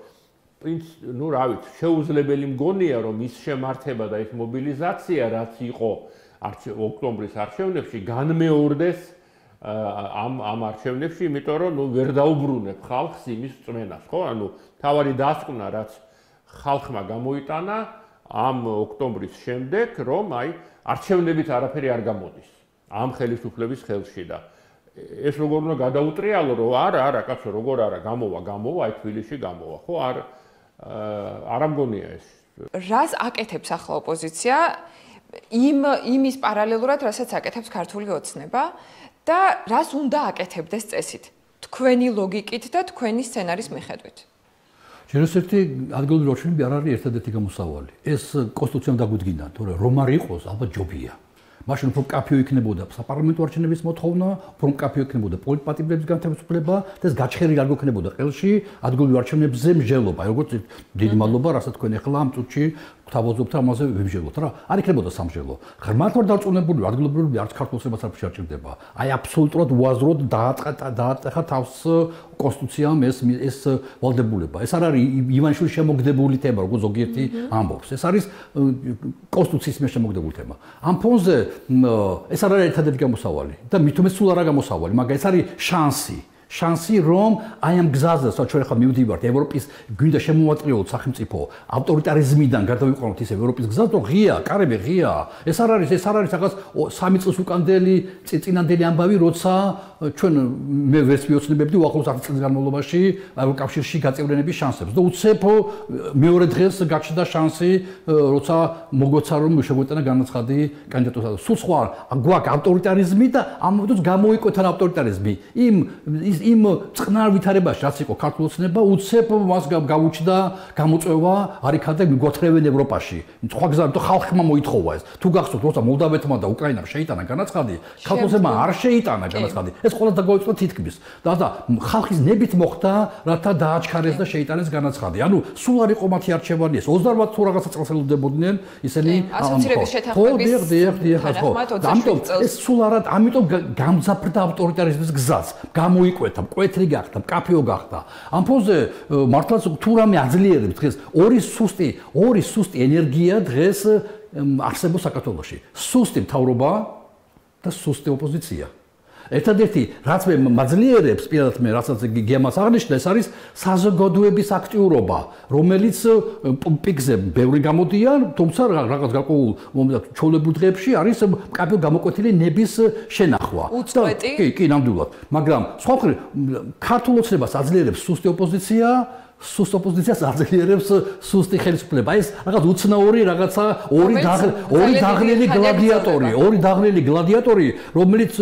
[SPEAKER 4] რა ვიცი, შეუძლებელი მგონია, რომ ის შემართება და ის მობილიზაცია, რაც იყო ოქტომბრის არჩევნებში, განმეორდეს ამ არჩევნებში, იმიტომ რომ ვერ დაუბრუნებ ხალხს იმის წმენას, ხო? თავარი დასკვნა, რაც ხალხმა გამოიტანა ამ ოქტომბრის შემდეგ, რომ არჩევნებით არაფერი არ გამოდის ამ ხელისუფლების ხელში და ეს როგორ უნდა გადაუტრიალო, რომ არა, კაცო, როგორ არა, გამოვა, აი თბილისში გამოვა, ხო? არ ამგონია ეს.
[SPEAKER 2] რას აკეთებს ახლა ოპოზიცია იმის პარალელურად, რასაც აკეთებს ქართული ოცნება და რას უნდა აკეთებდეს წესით, თქვენი ლოგიკით და თქვენი სცენარის მიხედვით?
[SPEAKER 3] შეიძლება ადგილობრივი არჩევნები არ არის ერთადერთი გამოსავალი. ეს კონსტიტუციამ დაგვიდგინა, თორე რომ არ იყოს, ალბათ ჯობია. მაშინ უფრო კაფეო იქნებოდა საპარლამენტო არჩევნების მოთხოვნა, უფრო კაფეო იქნებოდა პოლიტპატიმრების განთავისუფლება და ეს გაჩხერილი არ გვექნებოდა ყელში ადგილობრივი არჩევნებზე მსჯელობა. როგორც დიდი მადლობა, რასაც თქვენ ახლა ამ წუთში გვთავაზობთ ამაზე ვიმსჯელოთ რა. არ იქნებოდა სამსჯელო. ღრმად ვარ დარწმუნებული, ადგილობრივი არც ქართულსაც არ შეჭირდება. აი აბსოლუტურად უაზროდ დაატეხა თავს კონსტიტუციამ ეს ვალდებულება. ეს არ არის ივანიშვილის შემოგდებული თემა, როგორც ზოგიერთი ამბობს. ეს არის კონსტიტუციის მიერ შემოგდებული თემა. ამ ფონზე ეს არ არის ერთადერთი გამოსავალი და მithume სულ არა გამოსავალი, მაგრამ ეს არის შანსი. შანსი რომ აი ამ გზაზე ჩვენ ხა მივდივართ ევროპის გვინდა შემოვაწყლიოთ სახელმწიფო ავტორიტარიზმიდან გადავიყვანოთ ის ევროპის გზას რომ ღია კარები ღია ეს არ არის რაღაც 3 წლის უკანდელი წინანდელი ამბავი როცა ჩვენ მე ვერც მიოცნებებდი უახლოს 10 წლის განმავლობაში ევროკავშირში გაწევრიანების შანსებს და უცებ მეორე დღეს გაჩნდა შანსი როცა მოგვეცა რომ შეგვეტანა განაცხადი კანდიდატურა სულ სხვა გვაქვს ავტორიტარიზმი და ამოდოს გამოიკვეთა ავტორიტარიზმი იმ წყნარ ვითარებაში რაც იყო ქართულ ოცნება უცებ მას გავუჩნდა გამოწვევა არიქადა მიგვათრევენ ევროპაში სხვა გზა თუ ხალხმა მოითხოვა ეს თუ გახსოვთ როცა მოლდავეთმა და უკრაინამ შეიტანა განაცხადი ქართულ ოცნებმა არ შეიტანა განაცხადი ეს ყველა დაგავიწყდა თითქმის და ხალხის ნებით მოხდა რათა დააჩქარეს და შეიტანეს განაცხადი ანუ სულ არ იყო მათი არჩევანი ეს 28 თუ რაღაცა წელს ელოდებოდნენ ისინი
[SPEAKER 2] ასოცირების შეთანხმების
[SPEAKER 3] ამიტომ ეს სულ არა ამიტომ გამძაფრდა ავტორიტარიზმის გზაც გამოიკვეთა მკვეთრი გახდა მკაფიო გახდა ამ ფონზე მართლაც თუ რამე აძლიერებს დღეს ორი სუსტი ენერგია დღეს არსებობს საქართველოში სუსტი მთავრობა და სუსტი ოპოზიცია ერთადერთი რაც მე მაძლიერებს პირადად მე რასაც გემას აღნიშნა ეს არის საზოგადოების აქტიურობა რომელიც პიკზე ბევრი გამოდიან თუმცა რაღაც გარკვეულ ჩოლებულ დღეებში არის მკაფიო გამოკვეთილი ნების შენახვა კი ნამდვილად მაგრამ სხვა მხრივ ქართულ ოცნებას აძლიერებს სუსტი ოპოზიცია სუსტ ოპოზიციას აძლიერებს სუსტი ხელისუფლება. ეს რაღაც უცნაური რაღაცა ორი დაღლილი გლადიატორი, რომელიც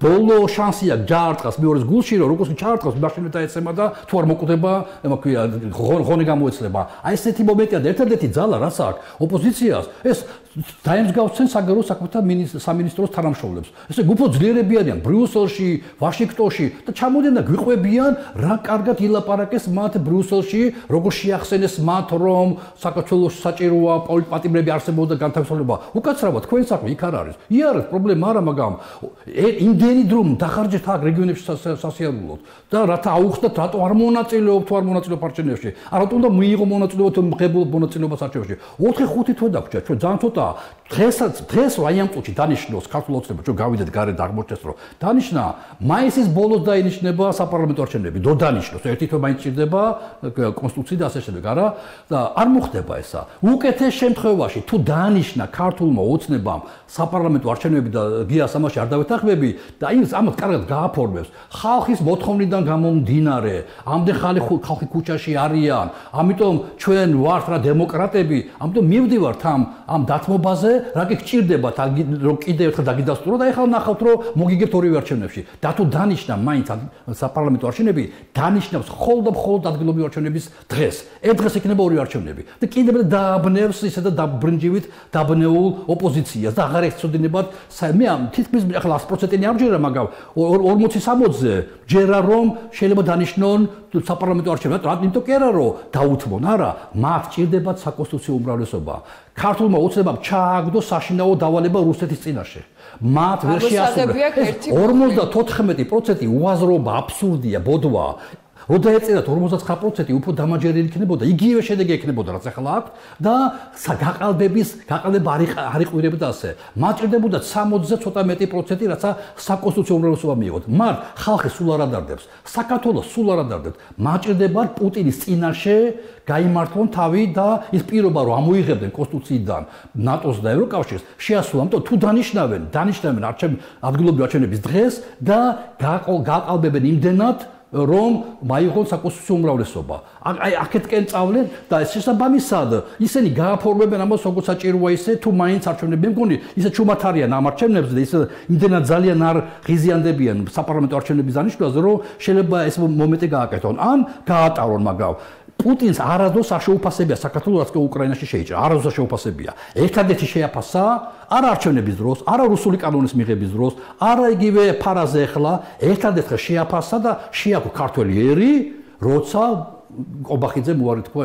[SPEAKER 3] ბოლო შანსია ჯაარტყას მეორეს გულში, რომ როგორც ჩაარტყას მაშინ დაეცემა და თუ არ მოკვდება, ქვია, ხონი გამოეცლება. აი ესეთი მომენტია და ერთადერთი ძალა რაც აქვს ოპოზიციას, ეს დაემსგავსენ საგარეო საქმეთა სამინისტროს თანამშრომლებს. ესე გუფო ძლიერები არიან ბრიუსელში, ვაშინგტონში და ჩამოდიან და გვიყვებიან რა კარგად ილაპარაკეს მათ ბრიუსელში, როგორ შეახსენეს მათ რომ საქართველოს საჭიროა პოლიტპატიმრები არსებობდა განთავსება. უკაცრავად თქვენ საქმე იქ არ არის. იარეთ პრობლემა არა, მაგრამ იმდენი დრო დახარჯეთ აქ რეგიონებში სასიარულოდ და რათა აუხსნათ რატო არ მონაწილეობ თუ არ მონაწილეობ არჩევნებში. არათუ უნდა მიიღო მონაწილეობა თუ მღებულობ მონაწილეობას არჩევნებში. 4-5 თვე დაგვრჩა ჩვენ ძალიან ცოტა დღეს აი ამ წუთში დანიშნოს ქართულ ოცნება ჩვენ გავიდეთ გარეთ აღმოჩნდეს რომ დანიშნა მაისის ბოლოს დაინიშნება საპარლამენტო არჩევნები დო დანიშნოს ერთი თვე მაინც ჭირდება კონსტიტუცია და ასე შემდეგ არა და არ მოხდება ესა უკეთეს შემთხვევაში თუ დანიშნა ქართულმა ოცნებამ საპარლამენტო არჩევნები და გიას ამაში არ დავეთანხმები და იმის ამათ კარგად გააფორმებს ხალხის მოთხოვნიდან გამომდინარე ამდენ ხალხი ქუჩაში არიან ამიტომ ჩვენ ვართ რა დემოკრატები ამიტომ მივდივართ ამ დათმობაზე რა კი გჭირდებათ რომ კიდევ ერთხელ დაგიდასტუროთ და ეხლა ნახავთ რომ მოგიგებთ ორივე არჩევნებში და თუ დანიშნა მაინც საპარლამენტო არჩევნები დანიშნავს მხოლოდ ადგილობრივი არჩევნების დღეს ერთ დღეს იქნება ორივე არჩევნები და კიდევ დააბნევს ისე და დაბრინჯივით დაბნეულ ოპოზიციას და აღარ ეხწოდინებათ მე თითქმის ეხლა 100%-იანი არ ჯერა მაგრამ 40-60-ზე ჯერა რომ შეიძლება დანიშნონ საპარლამენტო არჩევნები რატომ კი არა რომ დაუთმონ არა მათ ჭირდებათ საკონსტიტუციო უმრავლესობა ქართულმა ოცნებამ ჩააგდო საშინაო დავალება რუსეთის წინაშე. მათ ვერ შეასრულეს 54% უაზრობა, აბსურდია, ბოდვა. რო დაეწერათ 59% უფრო დამაჯერებელი იქნებოდა, იგივე შედეგი ექნებოდა რაც ახლა აქვს და გაყალბება არ იყვირებდა ასე. მათ ჭირდებოდა 60-ზე ცოტა მეტი პროცენტი, რაცა საკონსტიტუციო უმრავლესობა მიიღოთ. მათ ხალხი სულ არ ადარდებს, საქართველოს სულ არ ადარდებს. მათ ჭირდებათ პუტინის წინაშე გაიმართონ თავი და ის პირობა რომ ამოიღებდნენ კონსტიტუციიდან ნატოს და ევროკავშირს შეასრულა. ამიტომ თუ დანიშნავენ ადგილობრივი არჩევნების დღეს და გაყალბებენ იმდენად რომ მაიღონ საკონსტიტუციო უმრავლესობა. აი აქეთკენ წავლენ და შესაბამისად ისინი გააფორმებენ ამას როგორც საჭიროა ისე თუ მაინც არჩევნები მგონი ისე ჩუმად არიან ამ არჩევნებზე და ისე იმდენად ძალიან არ ღიზიანდებიან საპარლამენტო არჩევნების დანიშნვაზე რომ შეიძლება ეს მომენტი გააკეთონ ან გაატარონ მაგრამ პუტინს არასდროს არ შეუფასებია საქართველოს რაც კი უკრაინაში შეიჭრა არასდროს შეუფასებია ერთადერთი შეაფასა არა არჩევნების დროს არა რუსული კანონის მიღების დროს არა იგივე ფარაზე ახლა ერთადერთხელ შეაფასა და შეაქო ქართველი ერი როცა ობახიძე მოარი თქვა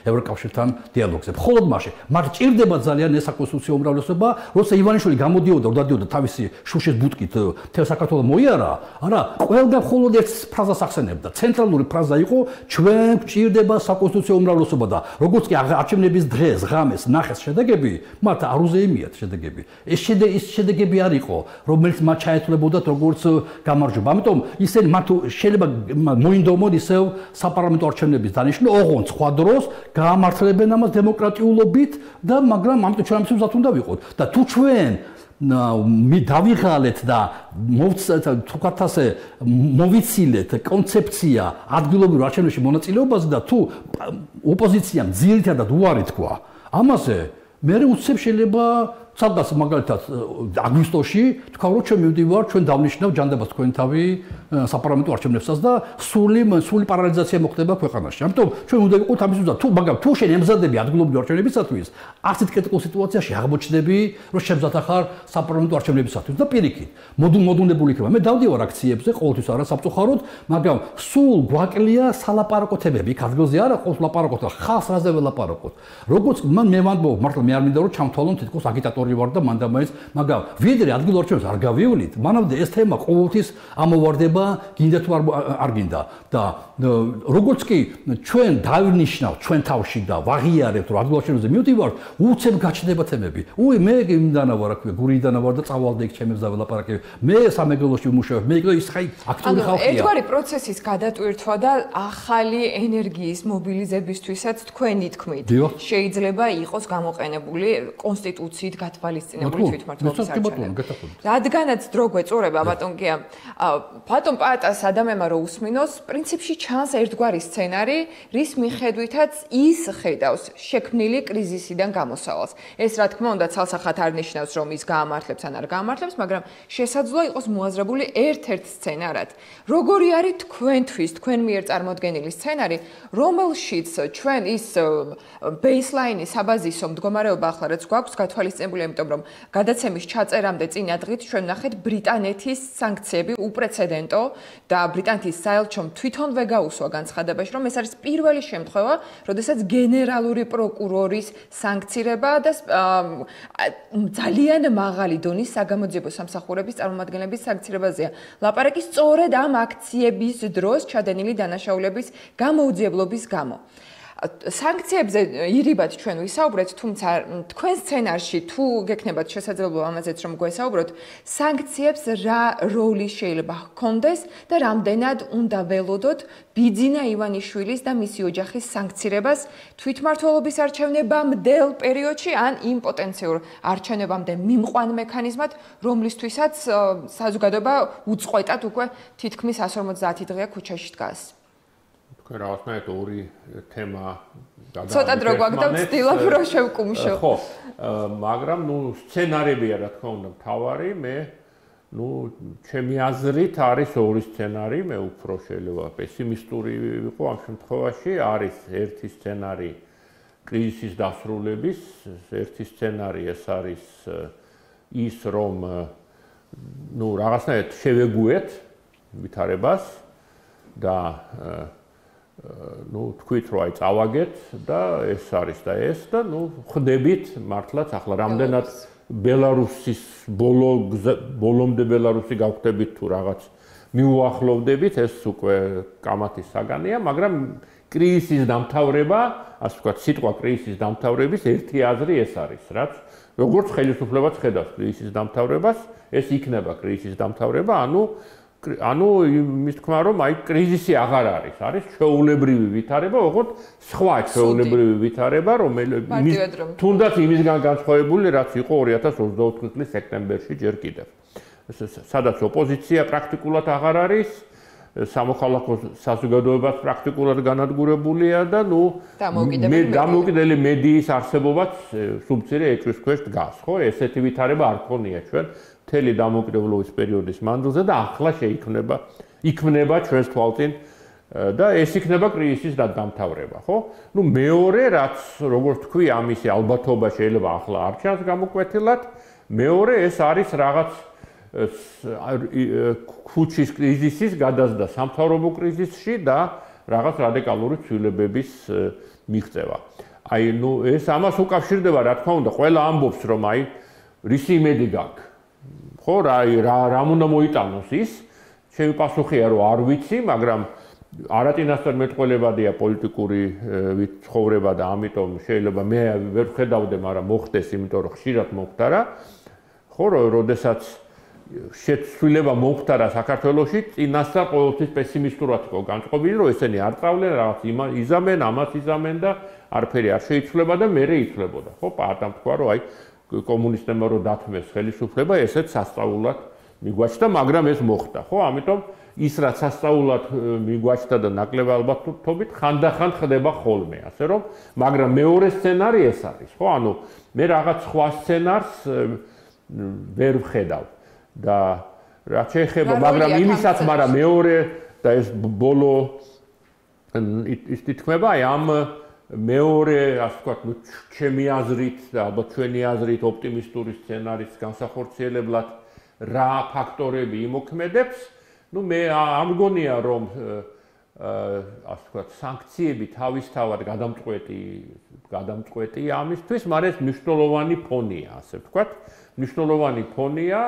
[SPEAKER 3] ევროკავშირთან დიალოგზე. მხოლოდ მაშინ მათ ჭირდება ძალიან ეს საკონსტიტუციო უმრავლესობა, როცა ივანიშვილი გამოდიოდა, დადიოდა თავისი შუშის ბუტკით თელ საქართველოს მოიარა, არა, ყველგან მხოლოდ ერთ ფრაზას ახსენებდა. ცენტრალური ფრაზა იყო ჩვენ გვჭირდება საკონსტიტუციო უმრავლესობა და როგორც კი არჩევნების დღეს, ღამეს ნახეს შედეგები, მათ არ უზეიმიათ შედეგები. ეს შედეგები არ იყო, რომელიც მათ ჩაეთვლებოდათ როგორც გამარჯვება. ამიტომ ისინი მათ შეიძლება მოინდომონ ისევ საპარლამენტო არჩევნების დანიშნულება, ოღონდ სხვა დროს გაამართლებენ ამას დემოკრატიულობით და მაგრამ ამიტომ ჩვენ ამისთვის უნდა ვიყოთ. და თუ ჩვენ დავიღალეთ და თუკათ ასე მოვიცილეთ კონცეფცია ადგილობრივ არჩევნებში მონაწილეობაზე და თუ ოპოზიციამ ძირითადად უარი თქვა ამაზე მე უცებ შეიძლება სადღაც მაგალითად აგვისტოში თქვა რომ ჩვენ მივდივარ ჩვენ დავნიშნავ ჯანდაბას თქვენ თავი საპარლამენტო არჩევნებსაც და სული პარალელიზაცია მოხდება ქვეყანაში. ამიტომ ჩვენ უნდა ვიყოთ ამისთვის და თუ შენ ემზადები ადგილობრივ არჩევნებისათვის ასეთ კრიტიკულ სიტუაციაში აღმოჩნდები რომ შემზადდა ხარ საპარლამენტო არჩევნებისათვის და პირიქით მოდუნებული იქნება. მე დავდივარ აქციებზე ყოველთვის არა სამწუხაროდ, მაგრამ სულ გვაკლია სალაპარაკოთებები. იქ ადგილზე არა ყოველთვის ლაპარაკობთ, ხალხს რაზე ველაპარაკოთ. როგორც მე ვამბობ, მართლა მე არ მინდა რომ ჩამთვალონ თითქოს აგიტატორი ვარ და მან და მაინც, მაგრამ ვიდრე ადგილ არჩევნებს არ გავივლით, მანამდე ეს თემა ყოველთვის ამოვარდება, გინდა თუ არ გინდა და როგორც კი ჩვენ დავნიშნავთ ჩვენ თავში და ვაღიარებთ რომ ადგილ არჩევნებზე მივდივართ, უცებ გაჩნდება თემები. მე იმდანა ვარ, აქვე გურიდანა ვარ და წავალ და იქ ჩემებს დაველაპარაკებ. მე სამეგრელოში ვმუშაობ. მე ის აქტიური ხალხია.
[SPEAKER 2] ერთგვარი პროცესის გადატვირთვა და ახალი ენერგიის მობილიზებისთვისაც თქვენი თქმით შეიძლება იყოს გამოყენებული კონსტიტუციით გათვალისწინებული თვითმმართველობის არჩევნები. რადგანაც დრო გვეწურება ბატონკია, ბატონ პაატას ადამიანმა რო უსმინოს, პრინციპში ჩანს ერთგვარი სცენარი, რის მიხედვითაც ის ხედავს შექმნილი კრიზისიდან გამოსავალს. ეს რა თქმა უნდა ცალსახად არ ნიშნავს რომ ის გაამართლებს ან არ გაამართლებს, მაგრამ შესაძლოა იყოს მოაზრებული ერთ-ერთ სცენარად. როგორი არის თქვენთვის, თქვენ მიერ წარმოდგენილი სცენარი, რომელშიც ჩვენ ის ბეისლაინი საბაზისო მდგომარეობა ახლა რაც გვაქვს გათვალისწინებული, იმიტომ რომ გადაცემის ჩაწერამდე წინა დღით ჩვენ ნახეთ ბრიტანეთის სანქციები უპრეცედენტო და ბრიტანეთის საელჩომ თვითონვე გაუსვა განცხადებაში, რომ ეს არის პირველი შემთხვევა, როდესაც გენერალური პროკურორის სანქცირება და ძალიან მაღალი დონის საგამოძიებო სამსახურების წარმომადგენლების სანქცირებაზეა. ლაპარაკი სწორედ ამ აქციების დროს ჩადენილი დანაშაულების გამოუძიებლობის გამო. სანქციებზე ირიბად ჩვენ ვისაუბრეთ, თუმცა თქვენ სცენარში თუ გექნებათ შესაძლებლობა ამაზეც რომ გვესაუბროთ, სანქციებს რა როლი შეიძლება ჰქონდეს და რამდენად უნდა ველოდოთ ბიძინა ივანიშვილის და მისი ოჯახის სანქცირებას თვითმმართველობის არჩევნებამდელ პერიოდში ან იმ პოტენციურ არჩევნებამდე მიმყვან მექანიზმად, რომლისთვისაც საზოგადოება უწყვეტად უკვე თითქმის 150 დღეა ქუჩაში დგას.
[SPEAKER 4] თქვენ რაღაცნაირად ორი თემა გადავიდეთ.
[SPEAKER 2] ცოტა დრო გვაქვს და ვცდილობ რომ შევკუმშო.
[SPEAKER 4] ხო, მაგრამ სცენარებია რა თქმა უნდა მთავარი, მე ჩემი აზრით არის ორი სცენარი, მე უფრო შეიძლება პესიმისტური ვიყო ამ შემთხვევაში, არის ერთი სცენარი კრიზისის დასრულების, ერთი სცენარი ეს არის ის რომ რაღაცნაირად შევეგუეთ ვითარებას და თქვით რომ აი წავაგეთ და ეს არის და ეს და ხდებით მართლაც ახლა რამდენად ბელარუსის ბოლომდე ბელარუსი გავხდებით თუ რაღაც მიუახლოვდებით ეს უკვე კამათის საგანია, მაგრამ კრიზისის დამთავრება, ასე ვთქვათ, სიტყვა კრიზისის დამთავრების ერთი აზრი ეს არის, რაც როგორც ხელისუფლებაც ხედავს კრიზისის დამთავრებას, ეს იქნება კრიზისის დამთავრება, ანუ იმის თქმა რომ აი კრიზისი აღარ არის, არის ჩვეულებრივი ვითარება, ოღონდ სხვა ჩვეულებრივი ვითარება, რომელიც თუნდაც იმისგან განსხვავებული, რაც იყო 2024 წლის სექტემბერში ჯერ კიდევ. სადაც ოპოზიცია პრაქტიკულად აღარ არის, სამოქალაქო საზოგადოებაც პრაქტიკულად განადგურებულია და დამოუკიდებელი მედიის არსებობაც სუბცირე ეჭვის ქვეშ დგას, ხო? ესეთი ვითარება არ ქონია ჩვენ მთელი დამოუკიდებლობის პერიოდის მანძილზე და ახლა იქმნება ჩვენს თვალწინ და ეს იქნება კრიზისის დამთავრება, ხო? მეორე რაც როგორც თქვი, ამისი ალბათობა შეიძლება ახლა არ ჩანს გამოკვეთილად, მეორე ეს არის რაღაც ქუჩის კრიზისის გადაზრდა სამთავრობო კრიზისში და რაღაც რადიკალური ცვლილებების მიღწევა. აი, ეს ამას უკავშირდება, რა თქმა უნდა, ყველა ამბობს, რომ აი, რისი იმედი გაქვს. ხო, რა უნდა მოიტანოს ის? ჩემი პასუხია, რომ არ ვიცი, მაგრამ არაწინასწარ მეტყველებადია პოლიტიკური ცხოვრება და ამიტომ შეიძლება მე ვერ ხედავდე, მაგრამ მოხდეს, იმიტომ რომ ხშირად მომხდარა. ხო, როდესაც შეცვლილება მომხდარა საქართველოში, წინასწარ ყოველთვის პესიმისტურად იყო განწყობილი, რომ ესენი არ წავლენ, რაღაც იზამენ, ამას იზამენ და არაფერი არ შეიცვლება და მერე იცვლებოდა. ხო, პარტამ თქვა, რომ აი კომუნისტებმა რო დათმეს ხელისუფლება, ესეც სასწაულად მიგვაჩნდა, მაგრამ ეს მოხდა. ხო, ამიტომ ის რაც სასწაულად მიგვაჩნდა და ნაკლებ ალბათობით ხანდახან ხდება ხოლმე, ასე რომ, მაგრამ მეორე სცენარი ეს არის. ხო, ანუ მე რაღაც სხვა სცენარს ვერ ვხედავ და რაც შეეხება, მაგრამ იმისაც, მაგრამ მეორე და ეს ბოლო ის თითქმება აი ამ მეორე, ასე ვთქვათ, ჩემი აზრით და ალბათ ჩვენი აზრით ოპტიმისტური სცენარის განსახორციელებლად რა ფაქტორები იმოქმედებს, მე არ მგონია რომ ასე ვთქვათ, სანქციები თავისთავად გადამწყვეტი ამისთვის, მაგრამ ეს მნიშვნელოვანი ფონია, ასე ვთქვათ, მნიშვნელოვანი ფონია,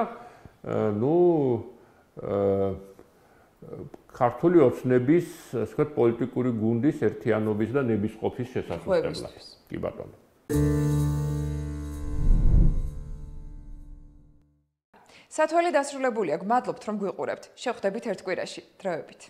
[SPEAKER 4] ქართული ოცნების, ასე ვთქვათ, პოლიტიკური გუნდის ერთიანობის და ნებისყოფის შესაძლებლად. კი ბატონო.
[SPEAKER 2] სათვალე დასრულებული აქვს. მადლობთ, რომ გვიყურებთ. შევხვდებით ერთ კვირაში. დროებით.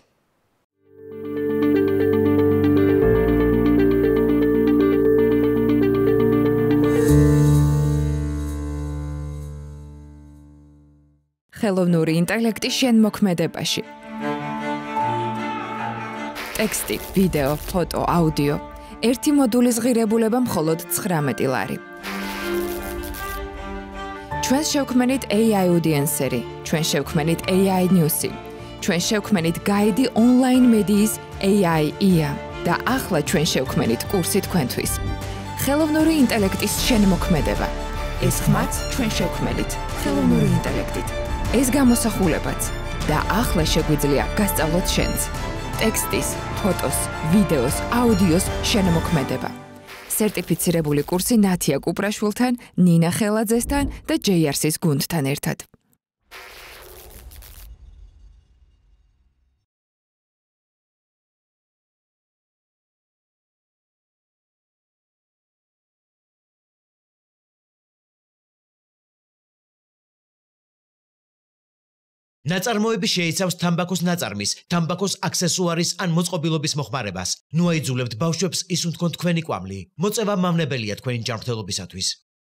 [SPEAKER 2] ხელოვნური ინტელექტი შენმოქმედებაში. ტექსტი, ვიდეო, ფოტო, აუდიო. ერთი მოდულის ღირებულება მხოლოდ 19 ლარი. ჩვენ შევქმნით AI audience-ერი, ჩვენ შევქმნით AI news-ი, ჩვენ შევქმნით გაიდი ონლაინ მედიის AI IA და ახლა ჩვენ შევქმნით კურსი თქვენთვის. ხელოვნური ინტელექტის შენმოქმედება. ეს ხმაც ჩვენ შევქმნით ხელოვნური ინტელექტით. ეს გამოსახულებაც და ახლა შეგვიძლია გასწავლოთ შენც. ტექსტის, ფოტოს, ვიდეოს, აუდიოს შენმოქმედება. სერტიფიცირებული კურსი ნათია კუპრაშვილთან, ნინა ხელაძესთან და JRC-ის გუნდთან ერთად.
[SPEAKER 1] ნაწარმოები შეიცავს თამბაქოს ნაწარმის, თამბაქოს აქსესუარის ან მოწყობილობის მოხმარებას. ნუ აიძულებთ ბავშვებს ისუნთქონ თქვენი კვამლი. მოწევა მავნებელია თქვენი ჯანმრთელობისათვის.